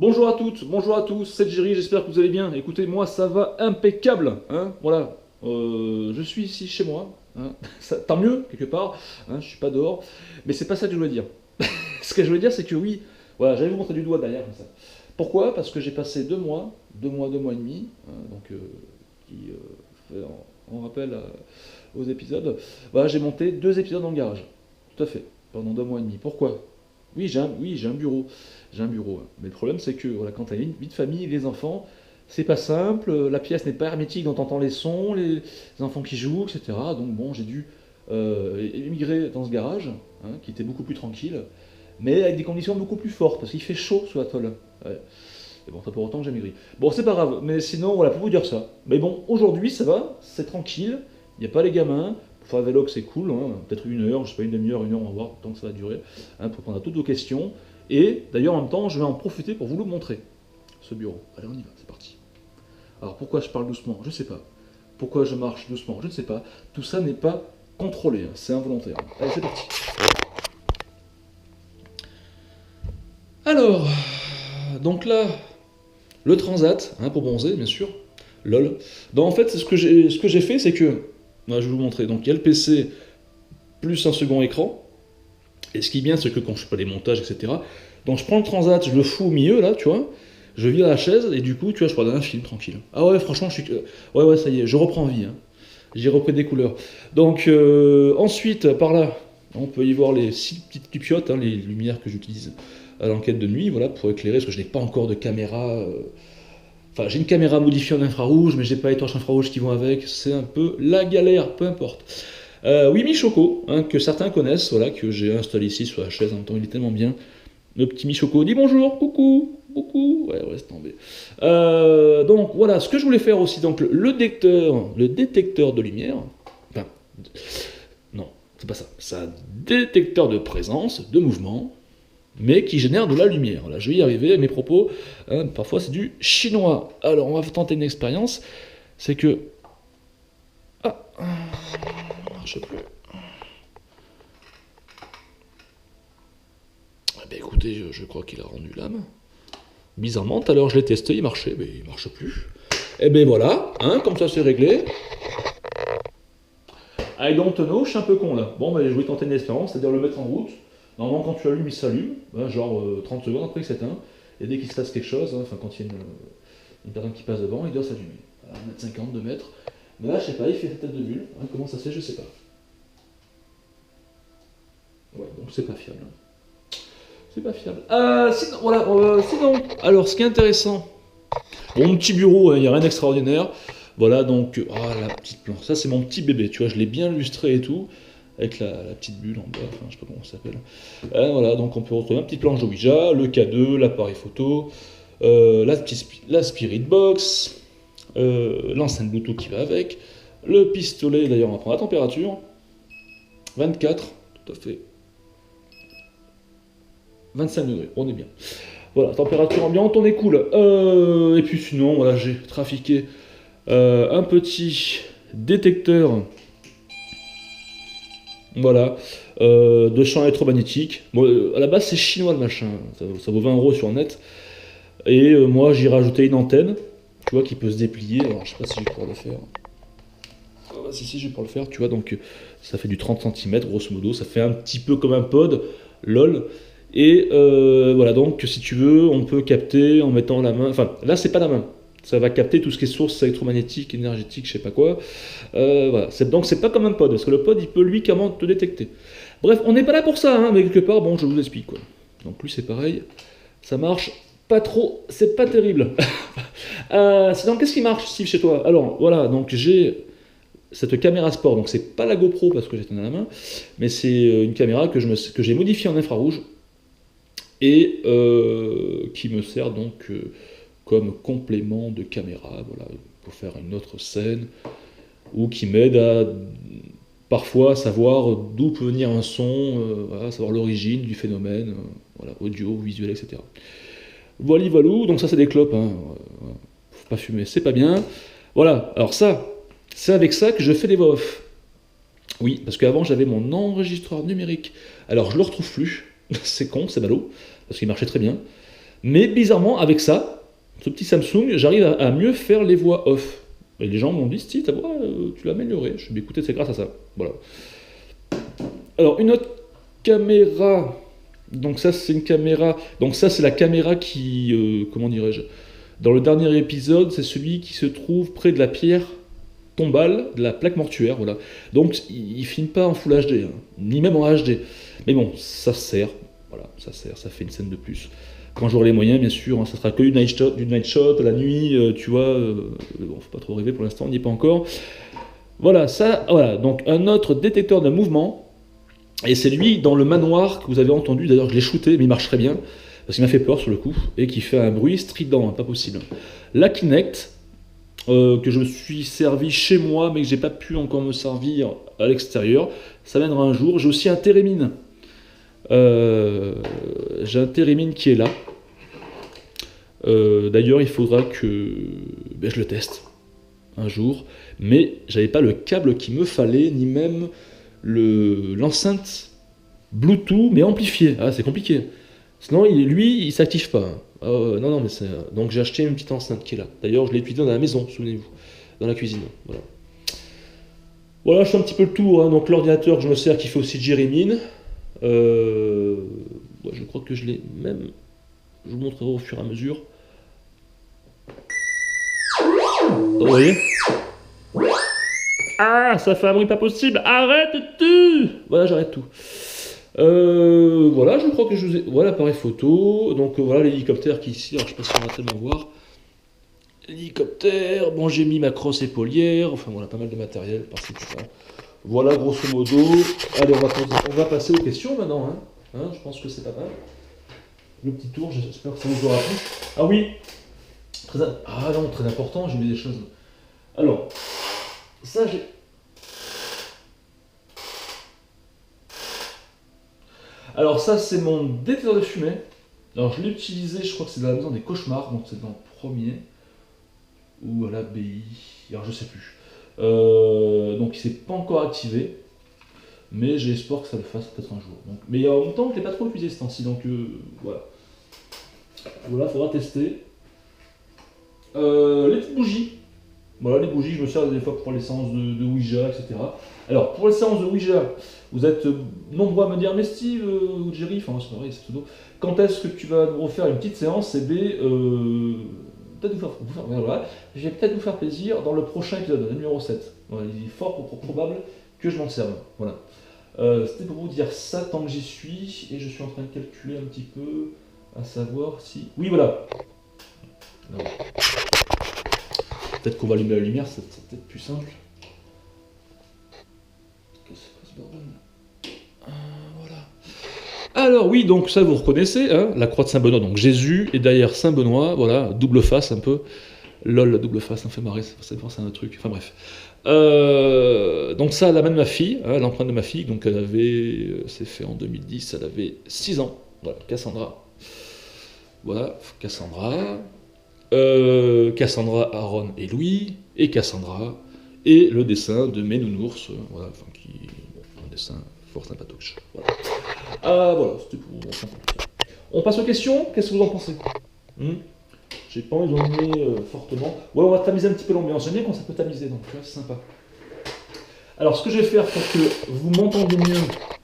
Bonjour à toutes, bonjour à tous, c'est Jerry, j'espère que vous allez bien. Écoutez, moi ça va impeccable, hein, voilà. Je suis ici chez moi, hein. Tant mieux, quelque part, hein, je suis pas dehors, mais c'est pas ça que je voulais dire. Ce que je voulais dire, c'est que oui, voilà, j'allais vous montrer du doigt derrière, comme ça. Pourquoi? Parce que j'ai passé 2 mois, 2 mois et demi, hein, donc qui fait en rappel aux épisodes. Voilà, j'ai monté 2 épisodes dans le garage, tout à fait, pendant 2 mois et demi. Pourquoi? Oui, j'ai un bureau. J'ai un bureau, hein. Mais le problème, c'est que voilà, quand tu as une vie de famille, les enfants, c'est pas simple. La pièce n'est pas hermétique, donc t'entends les sons, les enfants qui jouent, etc. Donc bon, j'ai dû émigrer dans ce garage, hein, qui était beaucoup plus tranquille, mais avec des conditions beaucoup plus fortes, parce qu'il fait chaud sous la tôle. Ouais. Et bon, c'est pour autant que j'ai maigri. Bon, c'est pas grave, mais sinon, voilà, pour vous dire ça. Mais bon, aujourd'hui, ça va, c'est tranquille, il n'y a pas les gamins. Pour faire un vélo, c'est cool, hein, peut-être 1 heure, je sais pas, une demi-heure, 1 heure, on va voir, tant que ça va durer, hein, pour répondre à toutes vos questions. Et d'ailleurs, en même temps, je vais en profiter pour vous le montrer, ce bureau. Allez, on y va, c'est parti. Alors, pourquoi je parle doucement? Je ne sais pas. Pourquoi je marche doucement? Je ne sais pas. Tout ça n'est pas contrôlé, hein, c'est involontaire. Allez, c'est parti. Alors, donc là, le transat, hein, pour bronzer, bien sûr. LOL. Donc, en fait, ce que j'ai fait, c'est que, je vais vous montrer. Donc, il y a le PC plus un second écran. Et ce qui est bien, c'est que quand je fais les montages, etc., donc je prends le transat, je le fous au milieu, là, tu vois, je vire la chaise, et du coup, tu vois, je regarde un film tranquille. Ah ouais, franchement, ouais, ça y est, je reprends vie, hein. J'ai repris des couleurs. Donc, ensuite, par là, on peut y voir les 6 petites pipiottes, hein, les lumières que j'utilise à l'enquête de nuit, voilà, pour éclairer, parce que je n'ai pas encore de caméra. Enfin, j'ai une caméra modifiée en infrarouge, mais j'ai pas les torches infrarouges qui vont avec, c'est un peu la galère, peu importe. Oui, Michoco, hein, que certains connaissent, voilà, que j'ai installé ici sur la chaise en même temps, il est tellement bien. Le petit Michoco dit bonjour, coucou, coucou, ouais, laisse tomber. Donc voilà, ce que je voulais faire aussi, donc le détecteur de lumière, enfin, non, c'est pas ça, c'est un détecteur de présence, de mouvement, mais qui génère de la lumière. Là, je vais y arriver, mes propos, hein, parfois c'est du chinois. Alors, on va tenter une expérience, c'est que... Ah, marche plus. Eh ben écoutez, je crois qu'il a rendu l'âme. Bizarrement, tout à l'heure je l'ai testé, il marchait, mais il marche plus. Et ben voilà, hein, comme ça c'est réglé. I don't know, je suis un peu con là. Bon, ben je vais tenter une expérience, c'est-à-dire le mettre en route. Normalement, quand tu allumes, il s'allume, hein, genre 30 secondes après il s'éteint. Et dès qu'il se passe quelque chose, hein, enfin quand il y a une personne qui passe devant, il doit s'allumer. Voilà, 1m50, 2 mètres. Mais là, je sais pas, il fait sa tête de bulle. Hein, comment ça se fait, je sais pas. Ouais, donc c'est pas fiable. C'est pas fiable. Sinon, voilà, sinon, alors ce qui est intéressant, bon, mon petit bureau, il n'y a rien d'extraordinaire. Voilà, donc, la petite planche, ça c'est mon petit bébé, tu vois, je l'ai bien lustré et tout, avec la petite bulle en bas, enfin, je sais pas comment ça s'appelle. Voilà, donc on peut retrouver une petite planche de Ouija, le K2, l'appareil photo, la Spirit Box, l'enceinte Bluetooth qui va avec, le pistolet, d'ailleurs on va prendre la température, 24, tout à fait. 25 degrés, on est bien. Voilà, température ambiante, on est cool. Et puis sinon, voilà, j'ai trafiqué un petit détecteur, voilà, de champs électromagnétiques. Bon, à la base, c'est chinois le machin, ça vaut 20 € sur le net. Et moi, j'ai rajouté une antenne, tu vois, qui peut se déplier. Alors, je sais pas si je vais pouvoir le faire. Si, je vais pouvoir le faire, tu vois, donc ça fait du 30 cm, grosso modo, ça fait un petit peu comme un pod, lol. Et voilà, donc si tu veux, on peut capter en mettant la main. Enfin, là, c'est pas la main. Ça va capter tout ce qui est source électromagnétique, énergétique, je sais pas quoi. Voilà. Donc, c'est pas comme un pod, parce que le pod, il peut lui carrément te détecter. Bref, on n'est pas là pour ça, hein, mais quelque part, bon, je vous explique quoi. Donc, lui, c'est pareil. Ça marche pas trop, c'est pas terrible. Sinon, qu'est-ce qui marche, Steve, chez toi? Alors, voilà, donc j'ai cette caméra sport, donc c'est pas la GoPro parce que j'ai tenue à la main, mais c'est une caméra que j'ai modifiée en infrarouge et qui me sert donc comme complément de caméra, voilà, pour faire une autre scène, ou qui m'aide à parfois savoir d'où peut venir un son, voilà, savoir l'origine du phénomène, voilà, audio, visuel, etc. Voilà, donc ça c'est des clopes, hein, faut pas fumer, c'est pas bien. Voilà, alors ça, c'est avec ça que je fais des voix off. Oui, parce qu'avant j'avais mon enregistreur numérique, alors je le retrouve plus, c'est con, c'est ballot, parce qu'il marchait très bien. Mais bizarrement, avec ça, ce petit Samsung, j'arrive à mieux faire les voix off. Et les gens m'ont dit, si, ta voix, tu l'as améliorée. Je me suis dit, écoutez, c'est grâce à ça. Voilà. Alors, une autre caméra. Donc ça, c'est une caméra. Donc ça, c'est la caméra qui, comment dirais-je, dans le dernier épisode, c'est celui qui se trouve près de la pierre tombale, de la plaque mortuaire, voilà. Donc il filme pas en Full HD, hein, ni même en HD. Mais bon, ça sert, voilà, ça sert, ça fait une scène de plus. Quand j'aurai les moyens, bien sûr, hein, ça sera que du night shot, la nuit, tu vois. Bon, faut pas trop rêver pour l'instant, on n'y est pas encore. Voilà, ça, voilà. Donc un autre détecteur de mouvement. Et c'est lui dans le manoir que vous avez entendu, d'ailleurs je l'ai shooté, mais il marche très bien, parce qu'il m'a fait peur sur le coup, et qui fait un bruit strident, hein, pas possible. La Kinect, que je me suis servi chez moi, mais que j'ai pas pu encore me servir à l'extérieur, ça viendra un jour. J'ai aussi un Térémine. J'ai un Térémine qui est là. D'ailleurs, il faudra que je le teste un jour, mais j'avais pas le câble qu'il me fallait, ni même l'enceinte Bluetooth mais amplifiée. Ah, c'est compliqué. Sinon, lui, il s'active pas. Non, mais c'est. Donc j'ai acheté une petite enceinte qui est là. D'ailleurs, je l'ai utilisée dans la maison, souvenez-vous, dans la cuisine. Voilà. Voilà, je fais un petit peu le tour. Hein. Donc l'ordinateur que je me sers qui fait aussi Jérémine. Je crois que je l'ai même. Je vous montrerai au fur et à mesure. Vous voyez? Ah, ça fait un bruit pas possible. Arrête tout. Voilà, j'arrête tout. Voilà, je crois que je vous ai. Voilà l'appareil photo. Donc voilà l'hélicoptère qui est ici. Alors je sais pas si on va tellement voir. L'hélicoptère. Bon, j'ai mis ma crosse épaulière. Enfin voilà, pas mal de matériel par-ci par-là. Voilà grosso modo. Allez, on va passer aux questions maintenant. Hein, je pense que c'est pas mal. Le petit tour, j'espère que ça vous aura plu. Ah oui. Ah non, très important. J'ai mis des choses. Alors, ça j'ai. Alors ça c'est mon détecteur de fumée. Alors je l'ai utilisé, je crois que c'est dans la maison des cauchemars, donc c'est dans le premier. Ou à l'abbaye, alors je sais plus. Donc il s'est pas encore activé. Mais j'ai espoir que ça le fasse peut-être un jour. Donc, mais en même temps je l'ai pas trop utilisé ce temps-ci, donc voilà. Voilà, faudra tester. Les petites bougies. Voilà, les bougies, je me sers des fois pour les séances de Ouija, etc. Alors, pour les séances de Ouija, vous êtes nombreux à me dire, mais Steve ou Jerry, enfin c'est pareil, c'est pseudo, quand est-ce que tu vas nous refaire une petite séance? Et peut-être voilà, je vais peut-être vous faire plaisir dans le prochain épisode, le numéro 7. Voilà, il est fort probable que je m'en serve. Voilà. C'était pour vous dire ça tant que j'y suis, et je suis en train de calculer un petit peu, à savoir si... Oui, voilà. Non. Peut-être qu'on va allumer la lumière, c'est peut-être plus simple. Qu'est-ce que c'est ce bordel? Voilà. Alors oui, donc ça vous reconnaissez, hein, la croix de Saint-Benoît, donc Jésus, et derrière Saint-Benoît, voilà, double face un peu. Lol, la double face, ça me fait marrer, ça me pense à un truc, enfin bref. Donc ça, la main de ma fille, hein, l'empreinte de ma fille, donc elle avait, c'est fait en 2010, elle avait 6 ans, voilà, Cassandra. Voilà, Cassandra. Cassandra, Aaron et Louis, et Cassandra, et le dessin de mes nounours, voilà, enfin qui. Un dessin fort sympatoche. Voilà. Voilà, c'était pour. On passe aux questions, qu'est-ce que vous en pensez? J'ai pas envie d'emmener fortement. Ouais, on va tamiser un petit peu l'ambiance, j'aime bien quand ça peut tamiser, donc c'est sympa. Alors, ce que je vais faire pour que vous m'entendiez mieux,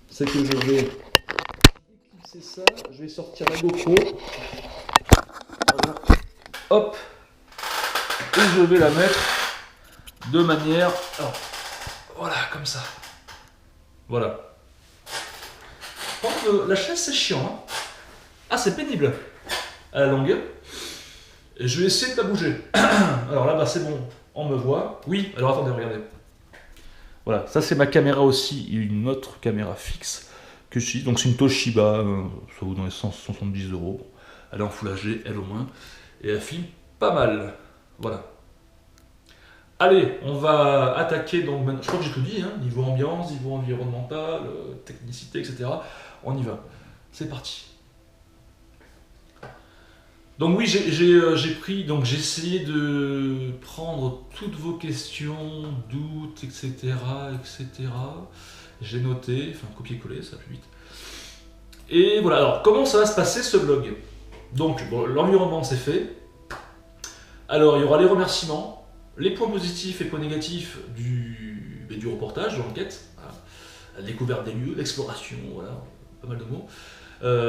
c'est que je vais éclipser ça, je vais sortir la GoPro. Voilà. Hop, et je vais la mettre de manière, alors, voilà, comme ça. Voilà. Par contre, la chaise c'est chiant. Hein. Ah, c'est pénible à la longue. Et je vais essayer de la bouger. Alors là, bah, c'est bon, on me voit. Oui, alors attendez, regardez. Voilà, ça c'est ma caméra aussi, une autre caméra fixe que je suis. Donc c'est une Toshiba, ça vaut dans les 170 €. Elle est en Full HD, elle au moins. Et elle filme pas mal. Voilà. Allez, on va attaquer donc maintenant. Je crois que j'ai tout dit, hein, niveau ambiance, niveau environnemental, technicité, etc. On y va. C'est parti. Donc oui, j'ai essayé de prendre toutes vos questions, doutes, etc., etc. J'ai noté, enfin copier-coller, ça va plus vite. Et voilà. Alors comment ça va se passer ce vlog? Donc, bon, l'environnement, c'est fait. Alors, il y aura les remerciements, les points positifs et points négatifs du reportage, de l'enquête. Voilà. La découverte des lieux, l'exploration, voilà, pas mal de mots.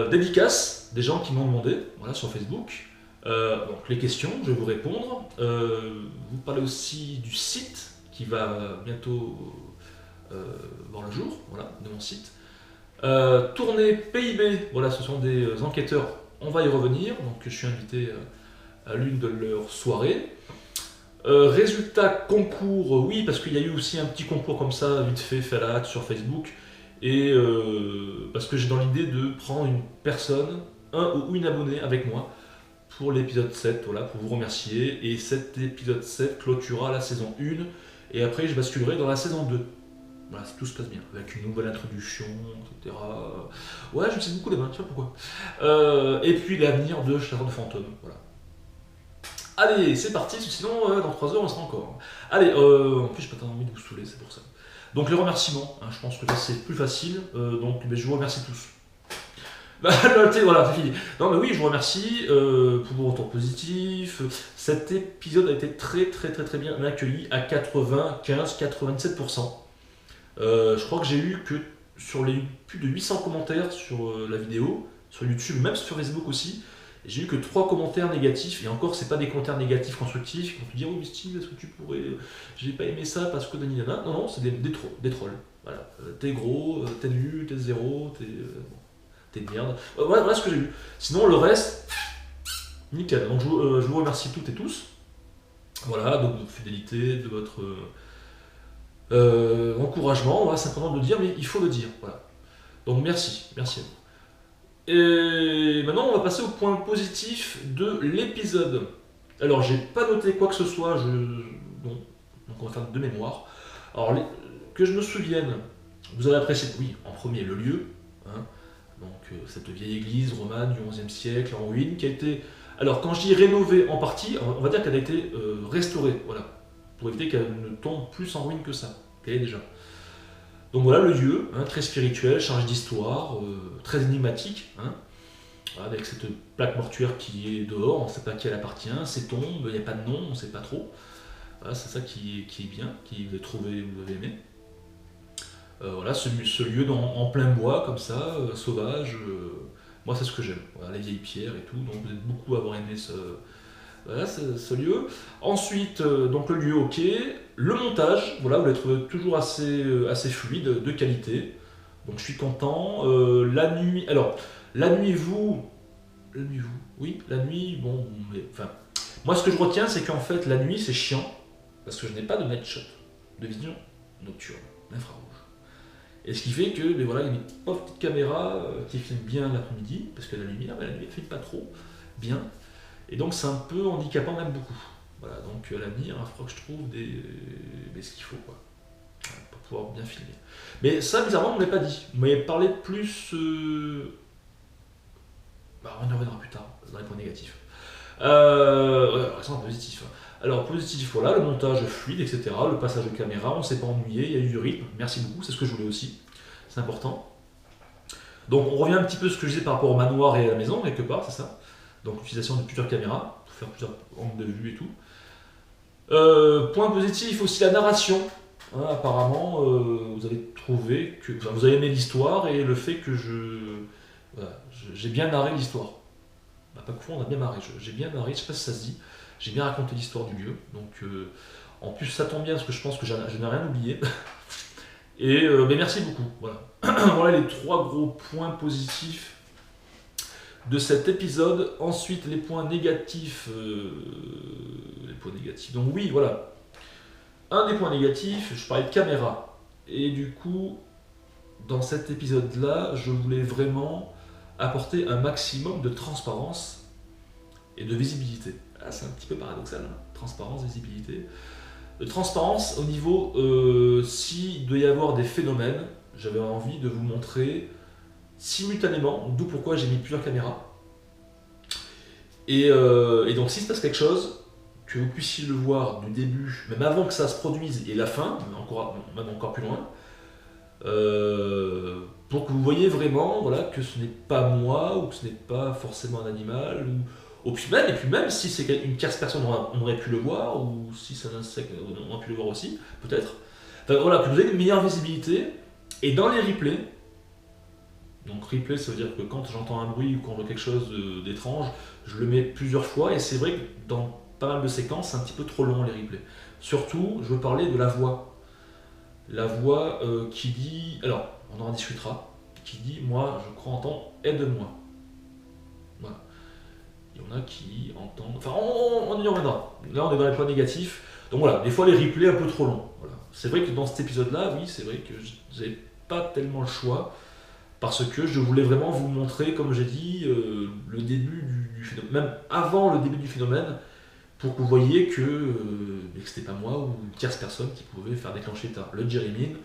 Dédicaces, des gens qui m'ont demandé, voilà, sur Facebook. Donc, les questions, je vais vous répondre. Vous parlez aussi du site qui va bientôt voir le jour, voilà, de mon site. Tournée PIB, voilà, ce sont des enquêteurs, on va y revenir, donc je suis invité à l'une de leurs soirées. Résultat concours, oui, parce qu'il y a eu aussi un petit concours comme ça, vite fait à la hâte sur Facebook, et parce que j'ai dans l'idée de prendre une personne, un ou une abonnée avec moi, pour l'épisode 7, voilà, pour vous remercier, et cet épisode 7 clôturera la saison 1, et après je basculerai dans la saison 2. Voilà, si tout se passe bien, avec une nouvelle introduction, etc. Ouais, je sais beaucoup les mains, tu vois pourquoi. Et puis l'avenir de Chasseur de fantômes, voilà. Allez, c'est parti, sinon dans 3 heures on sera encore. Allez, en plus j'ai pas tant envie de vous saouler, c'est pour ça. Donc les remerciements, hein, je pense que là c'est plus facile, donc je vous remercie tous. Bah, voilà, c'est fini. Non mais oui, je vous remercie pour vos retours positifs. Cet épisode a été très bien accueilli à 95-97%. Je crois que j'ai eu que sur les plus de 800 commentaires sur la vidéo, sur YouTube, même sur Facebook aussi, j'ai eu que 3 commentaires négatifs, et encore c'est pas des commentaires négatifs constructifs, qui vont te dire oui mais Steve, est-ce que tu pourrais, j'ai pas aimé ça parce que Danilana, non, c'est des trolls, voilà, t'es gros, t'es nul, t'es zéro, t'es de merde, voilà ce que j'ai eu. Sinon le reste, nickel, donc je vous remercie toutes et tous, voilà, de votre fidélité, de votre encouragement, voilà, c'est important de le dire, mais il faut le dire, voilà. Donc merci à vous. Et maintenant, on va passer au point positif de l'épisode. Alors, j'ai pas noté quoi que ce soit, bon, donc on va faire de mémoire. Alors, que je me souvienne, vous avez apprécié, oui, en premier, le lieu, hein, donc cette vieille église romane du XIe siècle en ruine qui a été. Alors, quand je dis rénovée en partie, on va dire qu'elle a été restaurée, voilà, pour éviter qu'elle ne tombe plus en ruine que ça, qu'elle est déjà. Donc voilà le lieu, hein, très spirituel, chargé d'histoire, très énigmatique, hein, avec cette plaque mortuaire qui est dehors, on ne sait pas à qui elle appartient, ces tombes, il n'y a pas de nom, on ne sait pas trop. Voilà, c'est ça qui est bien, qui vous avez trouvé, vous avez aimé. Voilà, ce lieu en plein bois, comme ça, sauvage, moi c'est ce que j'aime, voilà, les vieilles pierres et tout, donc vous êtes beaucoup à avoir aimé voilà, ce lieu. Ensuite, donc le lieu, ok. Le montage, voilà, vous l'avez trouvé toujours assez fluide, de qualité. Donc je suis content. La nuit, alors, la nuit, oui, la nuit, bon, mais, enfin, moi ce que je retiens, c'est qu'en fait, la nuit, c'est chiant, parce que je n'ai pas de night shot, de vision nocturne, d'infrarouge. Et ce qui fait que, mais voilà, il y a une pauvre petite caméra qui filme bien l'après-midi, parce que la lumière, mais la nuit, elle filme pas trop bien. Et donc c'est un peu handicapant même beaucoup. Voilà, donc à l'avenir, il faudra que je trouve ce qu'il faut, quoi, pour pouvoir bien filmer. Mais ça, bizarrement, on ne me l'a pas dit. Vous m'avez parlé plus... on y reviendra plus tard, dans les points négatifs. Récent positif. Alors positif, voilà, le montage fluide, etc. Le passage de caméra, on ne s'est pas ennuyé, il y a eu du rythme. Merci beaucoup, c'est ce que je voulais aussi. C'est important. Donc on revient un petit peu à ce que je disais par rapport au manoir et à la maison, quelque part, c'est ça. Donc l'utilisation de plusieurs caméras, pour faire plusieurs angles de vue et tout. Point positif aussi, la narration. Hein, apparemment, vous avez trouvé que... Enfin, vous avez aimé l'histoire et le fait que j'ai bien narré l'histoire. Bah, pas confondre, on a bien narré. J'ai bien narré, je sais pas si ça se dit. J'ai bien raconté l'histoire du lieu. Donc, en plus, ça tombe bien parce que je pense que je n'ai rien oublié. Et mais merci beaucoup. Voilà. Voilà les 3 gros points positifs de cet épisode. Ensuite, les points négatifs. Donc oui, voilà. Un des points négatifs, je parlais de caméra. Et du coup, dans cet épisode-là, je voulais vraiment apporter un maximum de transparence et de visibilité. Ah, c'est un petit peu paradoxal, hein. Transparence, visibilité. De transparence au niveau, s'il doit y avoir des phénomènes, j'avais envie de vous montrer simultanément, d'où pourquoi j'ai mis plusieurs caméras. Et donc s'il se passe quelque chose, que vous puissiez le voir du début, même avant que ça se produise, et la fin, même encore plus loin, pour que vous voyez vraiment voilà, que ce n'est pas moi, ou que ce n'est pas forcément un animal, ou puis même, et puis même si c'est une tierce personne, on aurait pu le voir, ou si c'est un insecte, on aurait pu le voir aussi, peut-être. Enfin, voilà, que vous ayez une meilleure visibilité, et dans les replays, donc replay, ça veut dire que quand j'entends un bruit ou quand je vois quelque chose d'étrange, je le mets plusieurs fois, et c'est vrai que dans pas mal de séquences, c'est un petit peu trop long les replays. Surtout, je veux parler de la voix. La voix qui dit, alors on en discutera, qui dit moi je crois entendre aide-moi. Voilà. Il y en a qui entendent, enfin on y reviendra. Là on est dans les points négatifs. Donc voilà, des fois les replays un peu trop longs. Voilà. C'est vrai que dans cet épisode-là, oui, c'est vrai que je n'avais pas tellement le choix parce que je voulais vraiment vous montrer, comme j'ai dit, le début du phénomène, même avant le début du phénomène, pour que vous voyiez que c'était pas moi ou une tierce personne qui pouvait faire déclencher le Jerry Min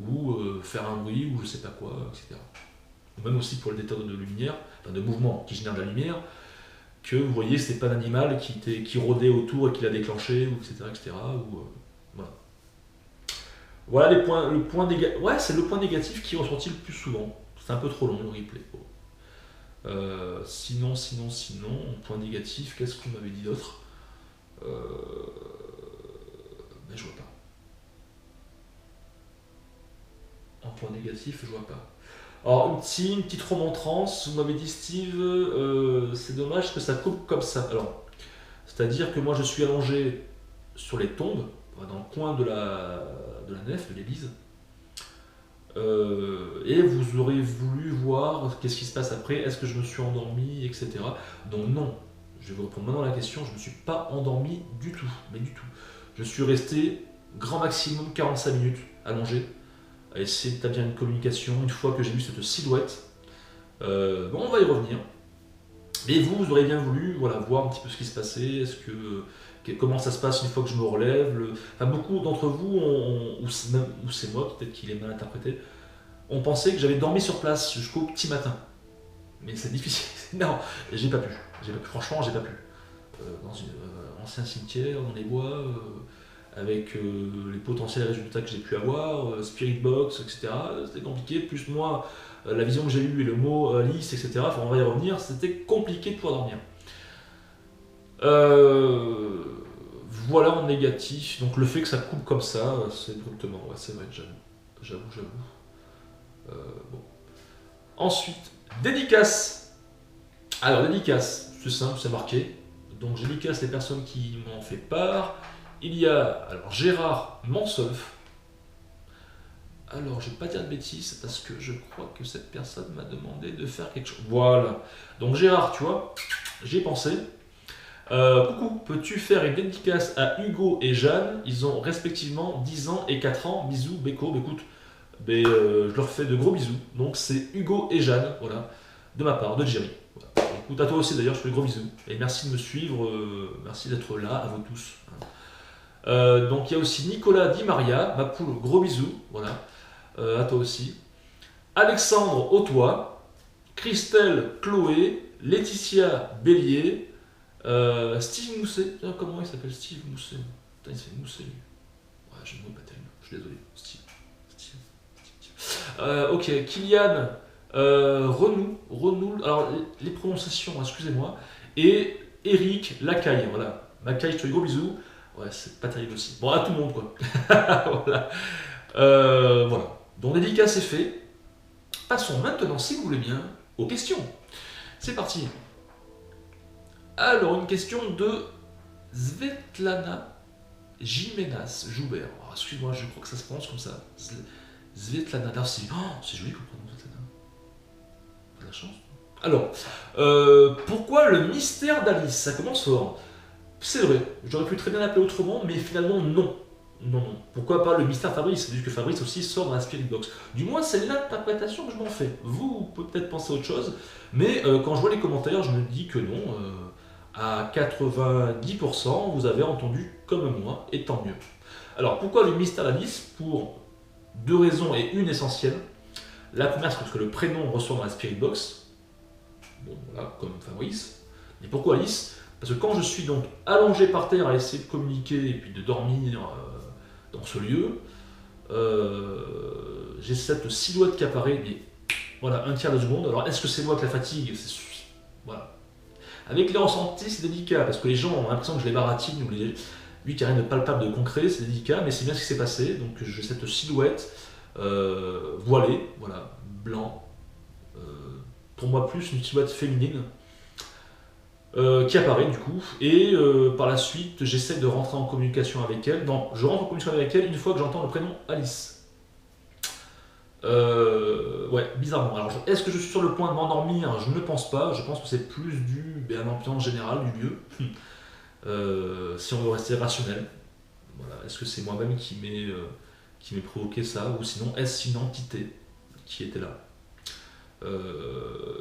ou faire un bruit ou je sais pas quoi, etc. Ou même aussi pour le détecteur de lumière, enfin de mouvement qui génère de la lumière, que vous voyez que c'est pas un animal qui rôdait autour et qui l'a déclenché, ou etc. etc. Ou, voilà. Voilà les points, ouais, c'est le point négatif qui est ressorti le plus souvent. C'est un peu trop long le replay. Bon. Sinon, point négatif, qu'est-ce qu'on m'avait dit d'autre mais je vois pas. En point négatif, je vois pas. Alors, une petite remontrance, vous m'avez dit Steve, c'est dommage que ça coupe comme ça. Alors, c'est-à-dire que moi je suis allongé sur les tombes, dans le coin de la nef, de l'église, et vous aurez voulu voir qu'est-ce qui se passe après, est-ce que je me suis endormi, etc. Donc non, je vais vous répondre maintenant à la question, je ne me suis pas endormi du tout, mais du tout. Je suis resté grand maximum 45 minutes allongé, à essayer d'établir une communication une fois que j'ai vu cette silhouette. Bon, on va y revenir. Mais vous aurez bien voulu voilà, voir un petit peu ce qui se passait, comment ça se passe une fois que je me relève. Enfin, beaucoup d'entre vous, ou c'est moi peut-être qui l'ai mal interprété, ont pensé que j'avais dormi sur place jusqu'au petit matin. Mais c'est difficile. Non, j'ai pas pu. Franchement, j'ai pas pu. Dans un ancien cimetière, dans les bois, avec les potentiels résultats que j'ai pu avoir, Spirit Box, etc. C'était compliqué. Plus moi, la vision que j'ai eue et le mot Alice, etc. Enfin, on va y revenir. C'était compliqué de pouvoir dormir. Voilà en négatif. Donc le fait que ça coupe comme ça, c'est brutalement. Ouais, c'est vrai, j'avoue. Bon. Ensuite, dédicace. Alors, dédicace, c'est simple, c'est marqué. Donc, je dédicace les personnes qui m'ont fait part. Il y a alors Gérard Mansolf. Alors, je ne vais pas dire de bêtises parce que je crois que cette personne m'a demandé de faire quelque chose. Voilà. Donc, Gérard, tu vois, j'ai pensé. Coucou, peux-tu faire une dédicace à Hugo et Jeanne? Ils ont respectivement 10 ans et 4 ans. Bisous, Beko. Écoute, je leur fais de gros bisous. Donc, c'est Hugo et Jeanne, voilà, de ma part, de Jerry. Voilà. Écoute, à toi aussi d'ailleurs, je fais de gros bisous. Et merci de me suivre, merci d'être là, à vous tous. Donc il y a aussi Nicolas Di Maria, ma poule, gros bisous, voilà, à toi aussi. Alexandre Autois, Christelle Chloé, Laetitia Bélier, Steve Mousset. Comment il s'appelle Steve Mousset? Putain, il s'est Mousset lui. Ouais, je ne vois pas terrible, je suis désolé. Steve. Ok, Kylian Renoul, alors les prononciations, excusez-moi, et Eric Lacaille, voilà. Lacaille, je te fais gros bisous. Ouais, c'est pas terrible aussi. Bon, à tout le monde, quoi. Voilà. Voilà. Donc, dédicace est fait. Passons maintenant, si vous voulez bien, aux questions. C'est parti. Alors, une question de Svetlana Jiménez Joubert. Oh, excuse-moi, je crois que ça se prononce comme ça. Svetlana. C'est joli comme prénom, Svetlana. T'as de la chance. Alors, pourquoi le mystère d'Alice? Ça commence fort. C'est vrai, j'aurais pu très bien l'appeler autrement, mais finalement non. Non. Pourquoi pas le mystère Fabrice? C'est juste que Fabrice aussi sort dans la Spirit Box. Du moins, c'est l'interprétation que je m'en fais. Vous pouvez peut-être penser à autre chose, mais quand je vois les commentaires, je me dis que non. À 90%, vous avez entendu comme moi, et tant mieux. Alors, pourquoi le mystère d'Alice? Pour deux raisons et une essentielle. La première, c'est parce que le prénom ressort dans la Spirit Box. Bon, voilà, comme Fabrice. Mais pourquoi Alice? Parce que quand je suis donc allongé par terre à essayer de communiquer et puis de dormir dans ce lieu, j'ai cette silhouette qui apparaît, mais voilà, un tiers de seconde. Alors est-ce que c'est moi que la fatigue? Voilà. Avec les ressentis, c'est délicat, parce que les gens ont l'impression que je les baratine, ou lui qui a rien de palpable, de concret, c'est délicat, mais c'est bien ce qui s'est passé. Donc j'ai cette silhouette voilée, voilà, blanc, pour moi plus une silhouette féminine, qui apparaît du coup, et par la suite j'essaie de rentrer en communication avec elle. Non, je rentre en communication avec elle une fois que j'entends le prénom Alice. Ouais, bizarrement. Alors, est-ce que je suis sur le point de m'endormir? Je ne pense pas. Je pense que c'est plus dû à l'ambiance générale du lieu. Si on veut rester rationnel. Voilà. Est-ce que c'est moi-même qui m'ai provoqué ça, ou sinon est-ce une entité qui était là?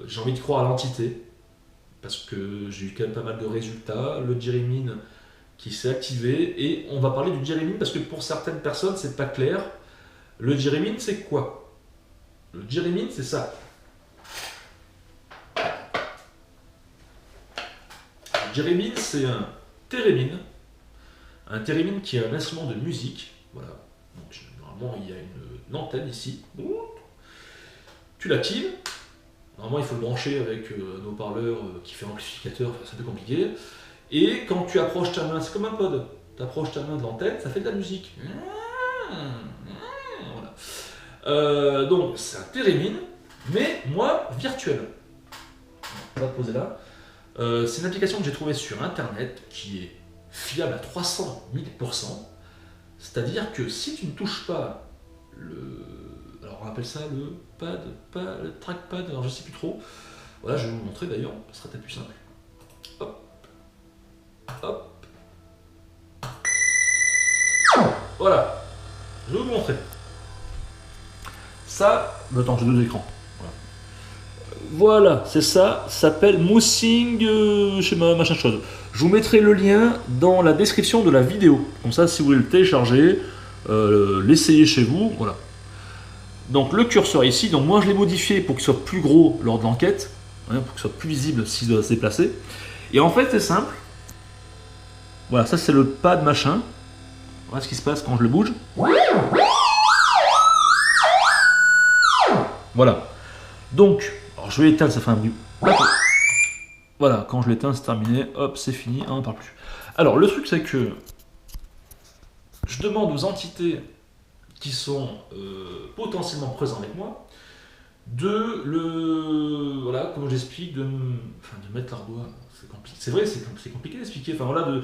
J'ai envie de croire à l'entité parce que j'ai eu quand même pas mal de résultats. Le Jirimine qui s'est activé, et on va parler du Jirimine parce que pour certaines personnes c'est pas clair. Le Jirimine, c'est quoi? Le Jirimine, c'est ça. Le Jirimine, c'est un thérémine. Un thérémine qui est un instrument de musique. Voilà. Donc, normalement, il y a une antenne ici. Tu l'actives. Normalement, il faut le brancher avec un haut-parleur qui fait amplificateur. C'est un peu compliqué. Et quand tu approches ta main, c'est comme un pod. Tu approches ta main de l'antenne, ça fait de la musique. Voilà. Donc c'est un thérémine, mais moi virtuel. On va te poser là. C'est une application que j'ai trouvée sur internet qui est fiable à 300 000%. C'est-à-dire que si tu ne touches pas le. Alors on appelle ça le le trackpad, alors je sais plus trop. Voilà, je vais vous montrer d'ailleurs, ce sera peut-être plus simple. Hop. Hop. Voilà. Je vais vous montrer. Ça, attends, j'ai deux écrans. Voilà, c'est ça, ça s'appelle Moussing, je sais pas, machin chose. Je vous mettrai le lien dans la description de la vidéo. Comme ça, si vous voulez le télécharger, l'essayer chez vous, voilà. Donc le curseur ici, donc moi je l'ai modifié pour qu'il soit plus gros lors de l'enquête, hein, pour qu'il soit plus visible s'il doit se déplacer. Et en fait, c'est simple. Voilà, ça c'est le pad machin. Voilà ce qui se passe quand je le bouge. Voilà. Donc, alors je vais éteindre, ça fait un bruit. Voilà, quand je l'éteins, c'est terminé. Hop, c'est fini, on n'en parle plus. Alors, le truc, c'est que je demande aux entités qui sont potentiellement présentes avec moi de le. Voilà, comme j'explique, de mettre l'ardoise. C'est compliqué. C'est vrai, c'est compliqué d'expliquer. Enfin, voilà, de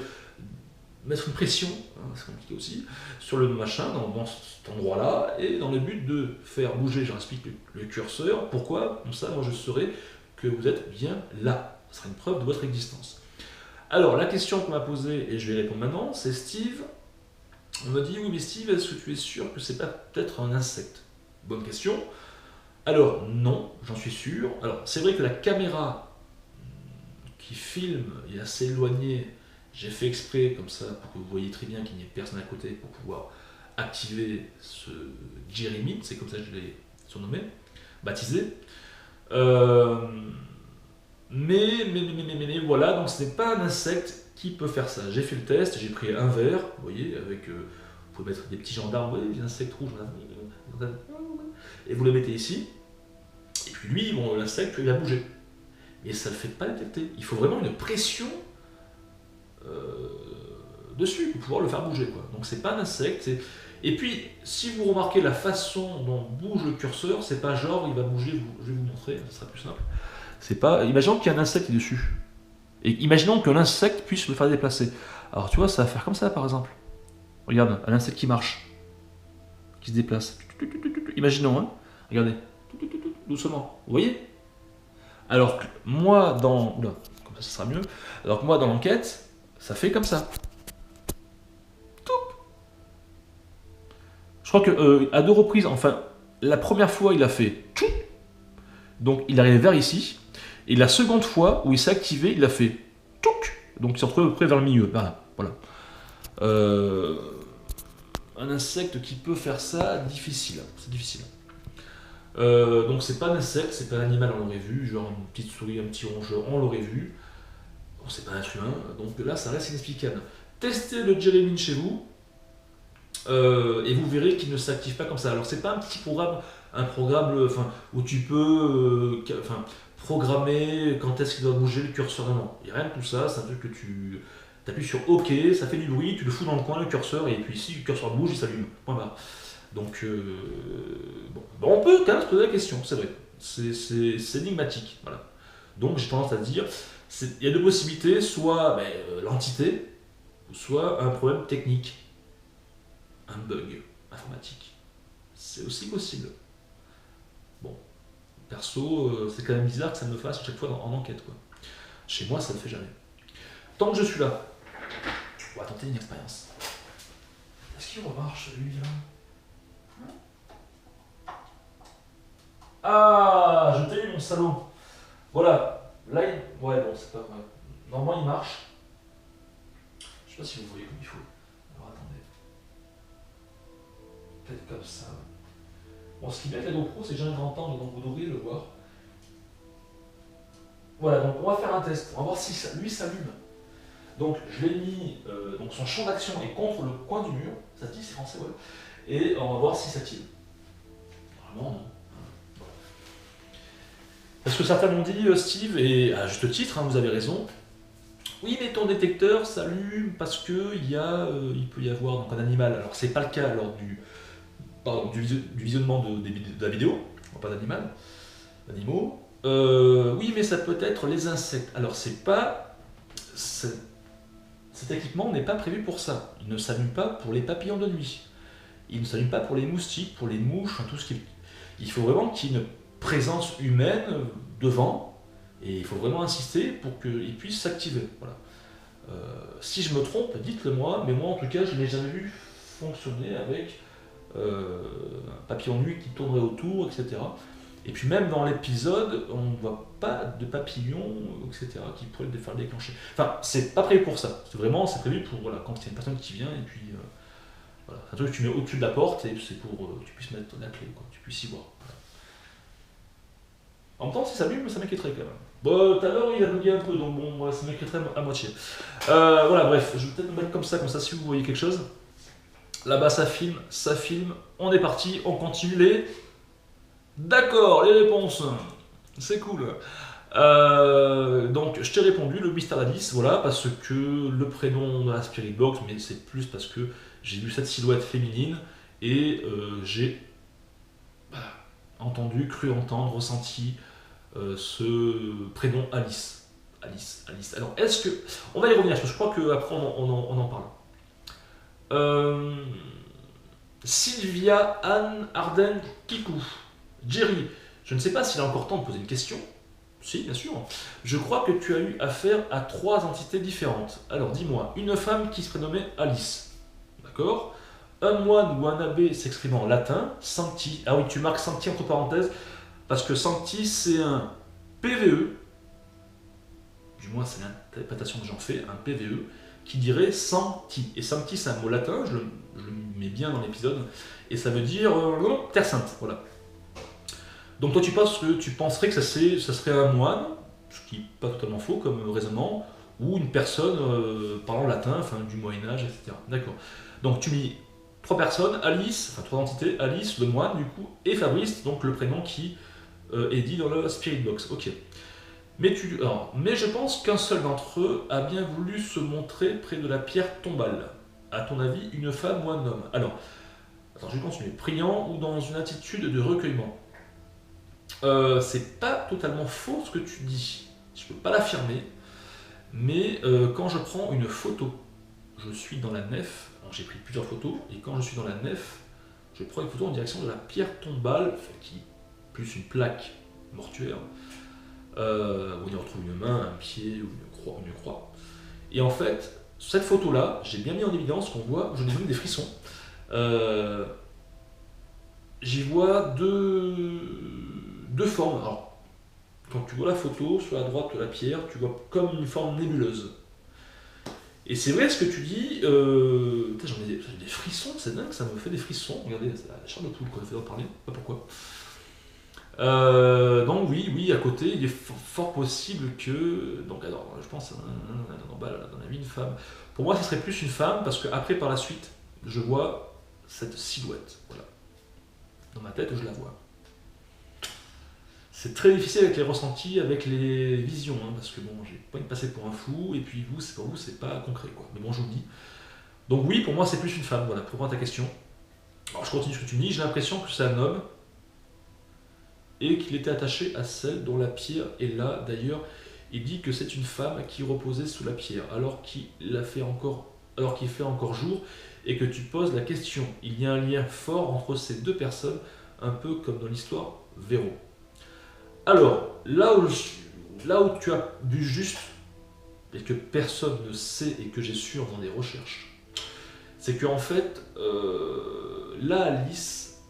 mettre une pression, hein, c'est compliqué aussi, sur le machin, dans cet endroit-là, et dans le but de faire bouger, j'explique, le curseur. Pourquoi? Comme ça, moi, je saurai que vous êtes bien là. Ce sera une preuve de votre existence. Alors, la question qu'on m'a posée, et je vais répondre maintenant, c'est Steve. On me dit, oui, mais Steve, est-ce que tu es sûr que c'est pas peut-être un insecte? Bonne question. Alors, non, j'en suis sûr. Alors, c'est vrai que la caméra qui filme est assez éloignée. J'ai fait exprès comme ça pour que vous voyez très bien qu'il n'y ait personne à côté pour pouvoir activer ce Jirimine, c'est comme ça que je l'ai surnommé, baptisé. Mais voilà, donc ce n'est pas un insecte qui peut faire ça. J'ai fait le test, j'ai pris un verre, vous voyez, avec, vous pouvez mettre des petits gendarmes, vous voyez, des insectes rouges, et vous les mettez ici, et puis lui, bon, l'insecte, il va bouger. Mais ça ne le fait pas détecter. Il faut vraiment une pression dessus pour pouvoir le faire bouger, quoi. Donc c'est pas un insecte. Et puis si vous remarquez la façon dont bouge le curseur, c'est pas genre il va bouger. Je vais vous montrer, ce sera plus simple. C'est pas. Imaginons qu'il y a un insecte dessus. Et imaginons que l'insecte puisse le faire déplacer. Alors tu vois, ça va faire comme ça par exemple. Regarde, un insecte qui marche, qui se déplace. Imaginons, hein. Regardez, doucement. Vous voyez? Alors que moi dans. Oula, comme ça sera mieux. Alors que moi dans l'enquête, ça fait comme ça. Je crois que à deux reprises, enfin, la première fois il a fait tchou, donc il arrive vers ici, et la seconde fois où il s'est activé, il a fait touc, donc il s'est retrouvé à peu près vers le milieu. Voilà. Un insecte qui peut faire ça, difficile. C'est difficile. Donc c'est pas un insecte, c'est pas un animal, on l'aurait vu, genre une petite souris, un petit rongeur, on l'aurait vu. Bon, c'est pas un être humain, donc là ça reste inexplicable. Testez le Jirimine chez vous. et vous verrez qu'il ne s'active pas comme ça. Alors c'est pas un petit programme, un programme où tu peux programmer quand est-ce qu'il doit bouger le curseur. Non, non, il n'y a rien de tout ça, c'est un truc que tu appuies sur OK, ça fait du bruit, tu le fous dans le coin le curseur, et puis si le curseur bouge, il s'allume. Point barre. Donc bon, on peut quand même se poser la question, c'est vrai. C'est énigmatique. Voilà. Donc j'ai tendance à dire, il y a deux possibilités, soit l'entité, soit un problème technique, un bug informatique. C'est aussi possible. Bon, perso, c'est quand même bizarre que ça me fasse à chaque fois en enquête, quoi. Chez moi, ça ne fait jamais. Tant que je suis là, on va tenter une expérience. Est-ce qu'il remarche, lui, là? Ah, je t'ai eu, mon salaud. Voilà. Là, ouais, bon, c'est pas vrai. Normalement, il marche. Je sais pas si vous voyez comme il faut. Alors, attendez. Peut-être comme ça. Bon, ce qui est bien avec la GoPro, c'est que j'ai un grand angle, donc vous devriez le voir. Voilà, donc on va faire un test. On va voir si ça, lui s'allume. Donc, je l'ai mis, donc son champ d'action est contre le coin du mur. Ça se dit, c'est français, ouais. Et on va voir si ça tire. Normalement, non. Parce que certains m'ont dit, Steve, et à juste titre, hein, vous avez raison, oui, mais ton détecteur s'allume parce que il peut y avoir donc, un animal. Alors, c'est pas le cas lors du visionnement de la vidéo, pas d'animal, d'animaux. Oui, mais ça peut être les insectes. Alors, cet équipement n'est pas prévu pour ça. Il ne s'allume pas pour les papillons de nuit. Il ne s'allume pas pour les moustiques, pour les mouches, tout ce qui. Il faut vraiment qu'il y ait une présence humaine devant, et il faut vraiment insister pour qu'il puisse s'activer. Voilà. Si je me trompe, dites-le moi, mais moi en tout cas je ne l'ai jamais vu fonctionner avec un papillon de nuit qui tournerait autour, etc. Et puis même dans l'épisode, on ne voit pas de papillon, etc. qui pourrait le faire déclencher. Enfin, c'est pas prévu pour ça. C'est prévu pour quand il y a une personne qui vient, et puis voilà. C'est un truc que tu mets au-dessus de la porte, et c'est pour que tu puisses mettre la clé, quoi. Tu puisses y voir. Voilà. En même temps, si ça s'allume, ça m'inquiéterait quand même. Bon, tout à l'heure, il a bugué un peu, donc bon, voilà, ça m'inquiéterait à moitié. Voilà, bref, je vais peut-être me mettre comme ça si vous voyez quelque chose. Là-bas, ça filme, on est parti, on continue D'accord, les réponses, c'est cool. Donc, je t'ai répondu, le mystère d'Alice, voilà, parce que le prénom de la Spirit Box, mais c'est plus parce que j'ai vu cette silhouette féminine, et j'ai cru entendre, ressenti ce prénom Alice. Alice. Alors, est-ce que. On va y revenir, parce que je crois qu'après on en parle. Sylvia, Anne, Arden, Kikou, Jerry. Je ne sais pas s'il a encore temps de poser une question. Si, bien sûr. Je crois que tu as eu affaire à 3 entités différentes. Alors, dis-moi, une femme qui se prénommait Alice. D'accord. Un moine ou un abbé s'exprimant en latin, Sancti. Ah oui, tu marques Sancti entre parenthèses, parce que Sancti, c'est un PVE, du moins c'est l'interprétation que j'en fais, un PVE, qui dirait Sancti. Et Sancti, c'est un mot latin, je le mets bien dans l'épisode, et ça veut dire Terre Sainte. Voilà. Donc toi, tu penserais que ça serait un moine, ce qui n'est pas totalement faux comme raisonnement, ou une personne parlant latin, enfin du Moyen-Âge, etc. D'accord. Donc tu mets 3 personnes, Alice, enfin 3 entités, Alice, le moine du coup, et Fabrice, donc le prénom qui est dit dans le Spirit Box. Ok. Mais je pense qu'un seul d'entre eux a bien voulu se montrer près de la pierre tombale. À ton avis, une femme ou un homme? Alors, attends, je vais continuer. Priant ou dans une attitude de recueillement. C'est pas totalement faux ce que tu dis. Je peux pas l'affirmer, mais quand je prends une photo, je suis dans la nef. J'ai pris plusieurs photos, et quand je suis dans la nef, je prends une photo en direction de la pierre tombale, qui plus une plaque mortuaire, où on y retrouve une main, un pied ou une croix. Et en fait, cette photo-là, j'ai bien mis en évidence qu'on voit, je n'ai même des frissons. J'y vois deux formes. Alors, quand tu vois la photo, sur la droite de la pierre, tu vois comme une forme nébuleuse. Et c'est vrai ce que tu dis, j'en ai des frissons, c'est dingue, ça me fait des frissons. Regardez, c'est la chair de poule qu'on a fait en parler, pas pourquoi. Donc oui, à côté, il est fort possible que. Donc alors, je pense dans la vie une femme. Pour moi, ce serait plus une femme, parce que après, par la suite, je vois cette silhouette. Voilà. Dans ma tête, je la vois. C'est très difficile avec les ressentis, avec les visions, hein, parce que bon, j'ai pas envie de passer pour un fou, et puis pour vous, c'est pas concret, quoi. Mais bon, je vous le dis. Donc oui, pour moi, c'est plus une femme, voilà, pour répondre à ta question. Alors, je continue ce que tu me dis, j'ai l'impression que c'est un homme, et qu'il était attaché à celle dont la pierre est là. D'ailleurs, il dit que c'est une femme qui reposait sous la pierre, alors qu'il fait encore jour, et que tu poses la question. Il y a un lien fort entre ces deux personnes, un peu comme dans l'histoire Véro. Alors, là où tu as vu juste, et que personne ne sait, et que j'ai su en faisant des recherches, c'est qu'en fait, là, Alice,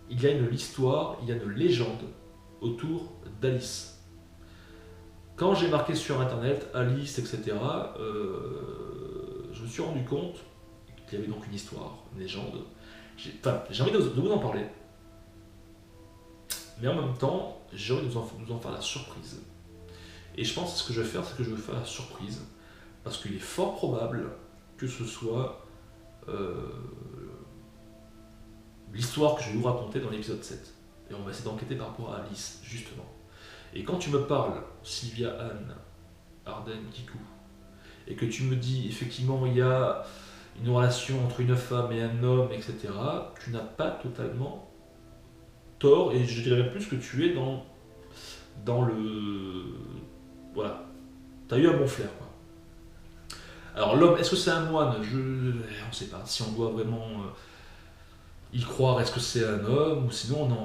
il y a une histoire, il y a une légende autour d'Alice. Quand j'ai marqué sur internet Alice, etc., je me suis rendu compte qu'il y avait donc une histoire, une légende. J'ai envie de vous en parler, mais en même temps, j'ai envie de nous en faire la surprise. Et je pense que ce que je vais faire, c'est que je vais faire la surprise, parce qu'il est fort probable que ce soit l'histoire que je vais vous raconter dans l'épisode 7. Et on va essayer d'enquêter par rapport à Alice, justement. Et quand tu me parles, Sylvia Anne, Arden, Kikou, et que tu me dis, effectivement, il y a une relation entre une femme et un homme, etc., tu n'as pas totalement tort, et je dirais même plus que tu es dans le... Voilà. T'as eu un bon flair, quoi. Alors l'homme, est-ce que c'est un moine? On ne sait pas. Si on doit vraiment y croire, est-ce que c'est un homme, ou sinon on est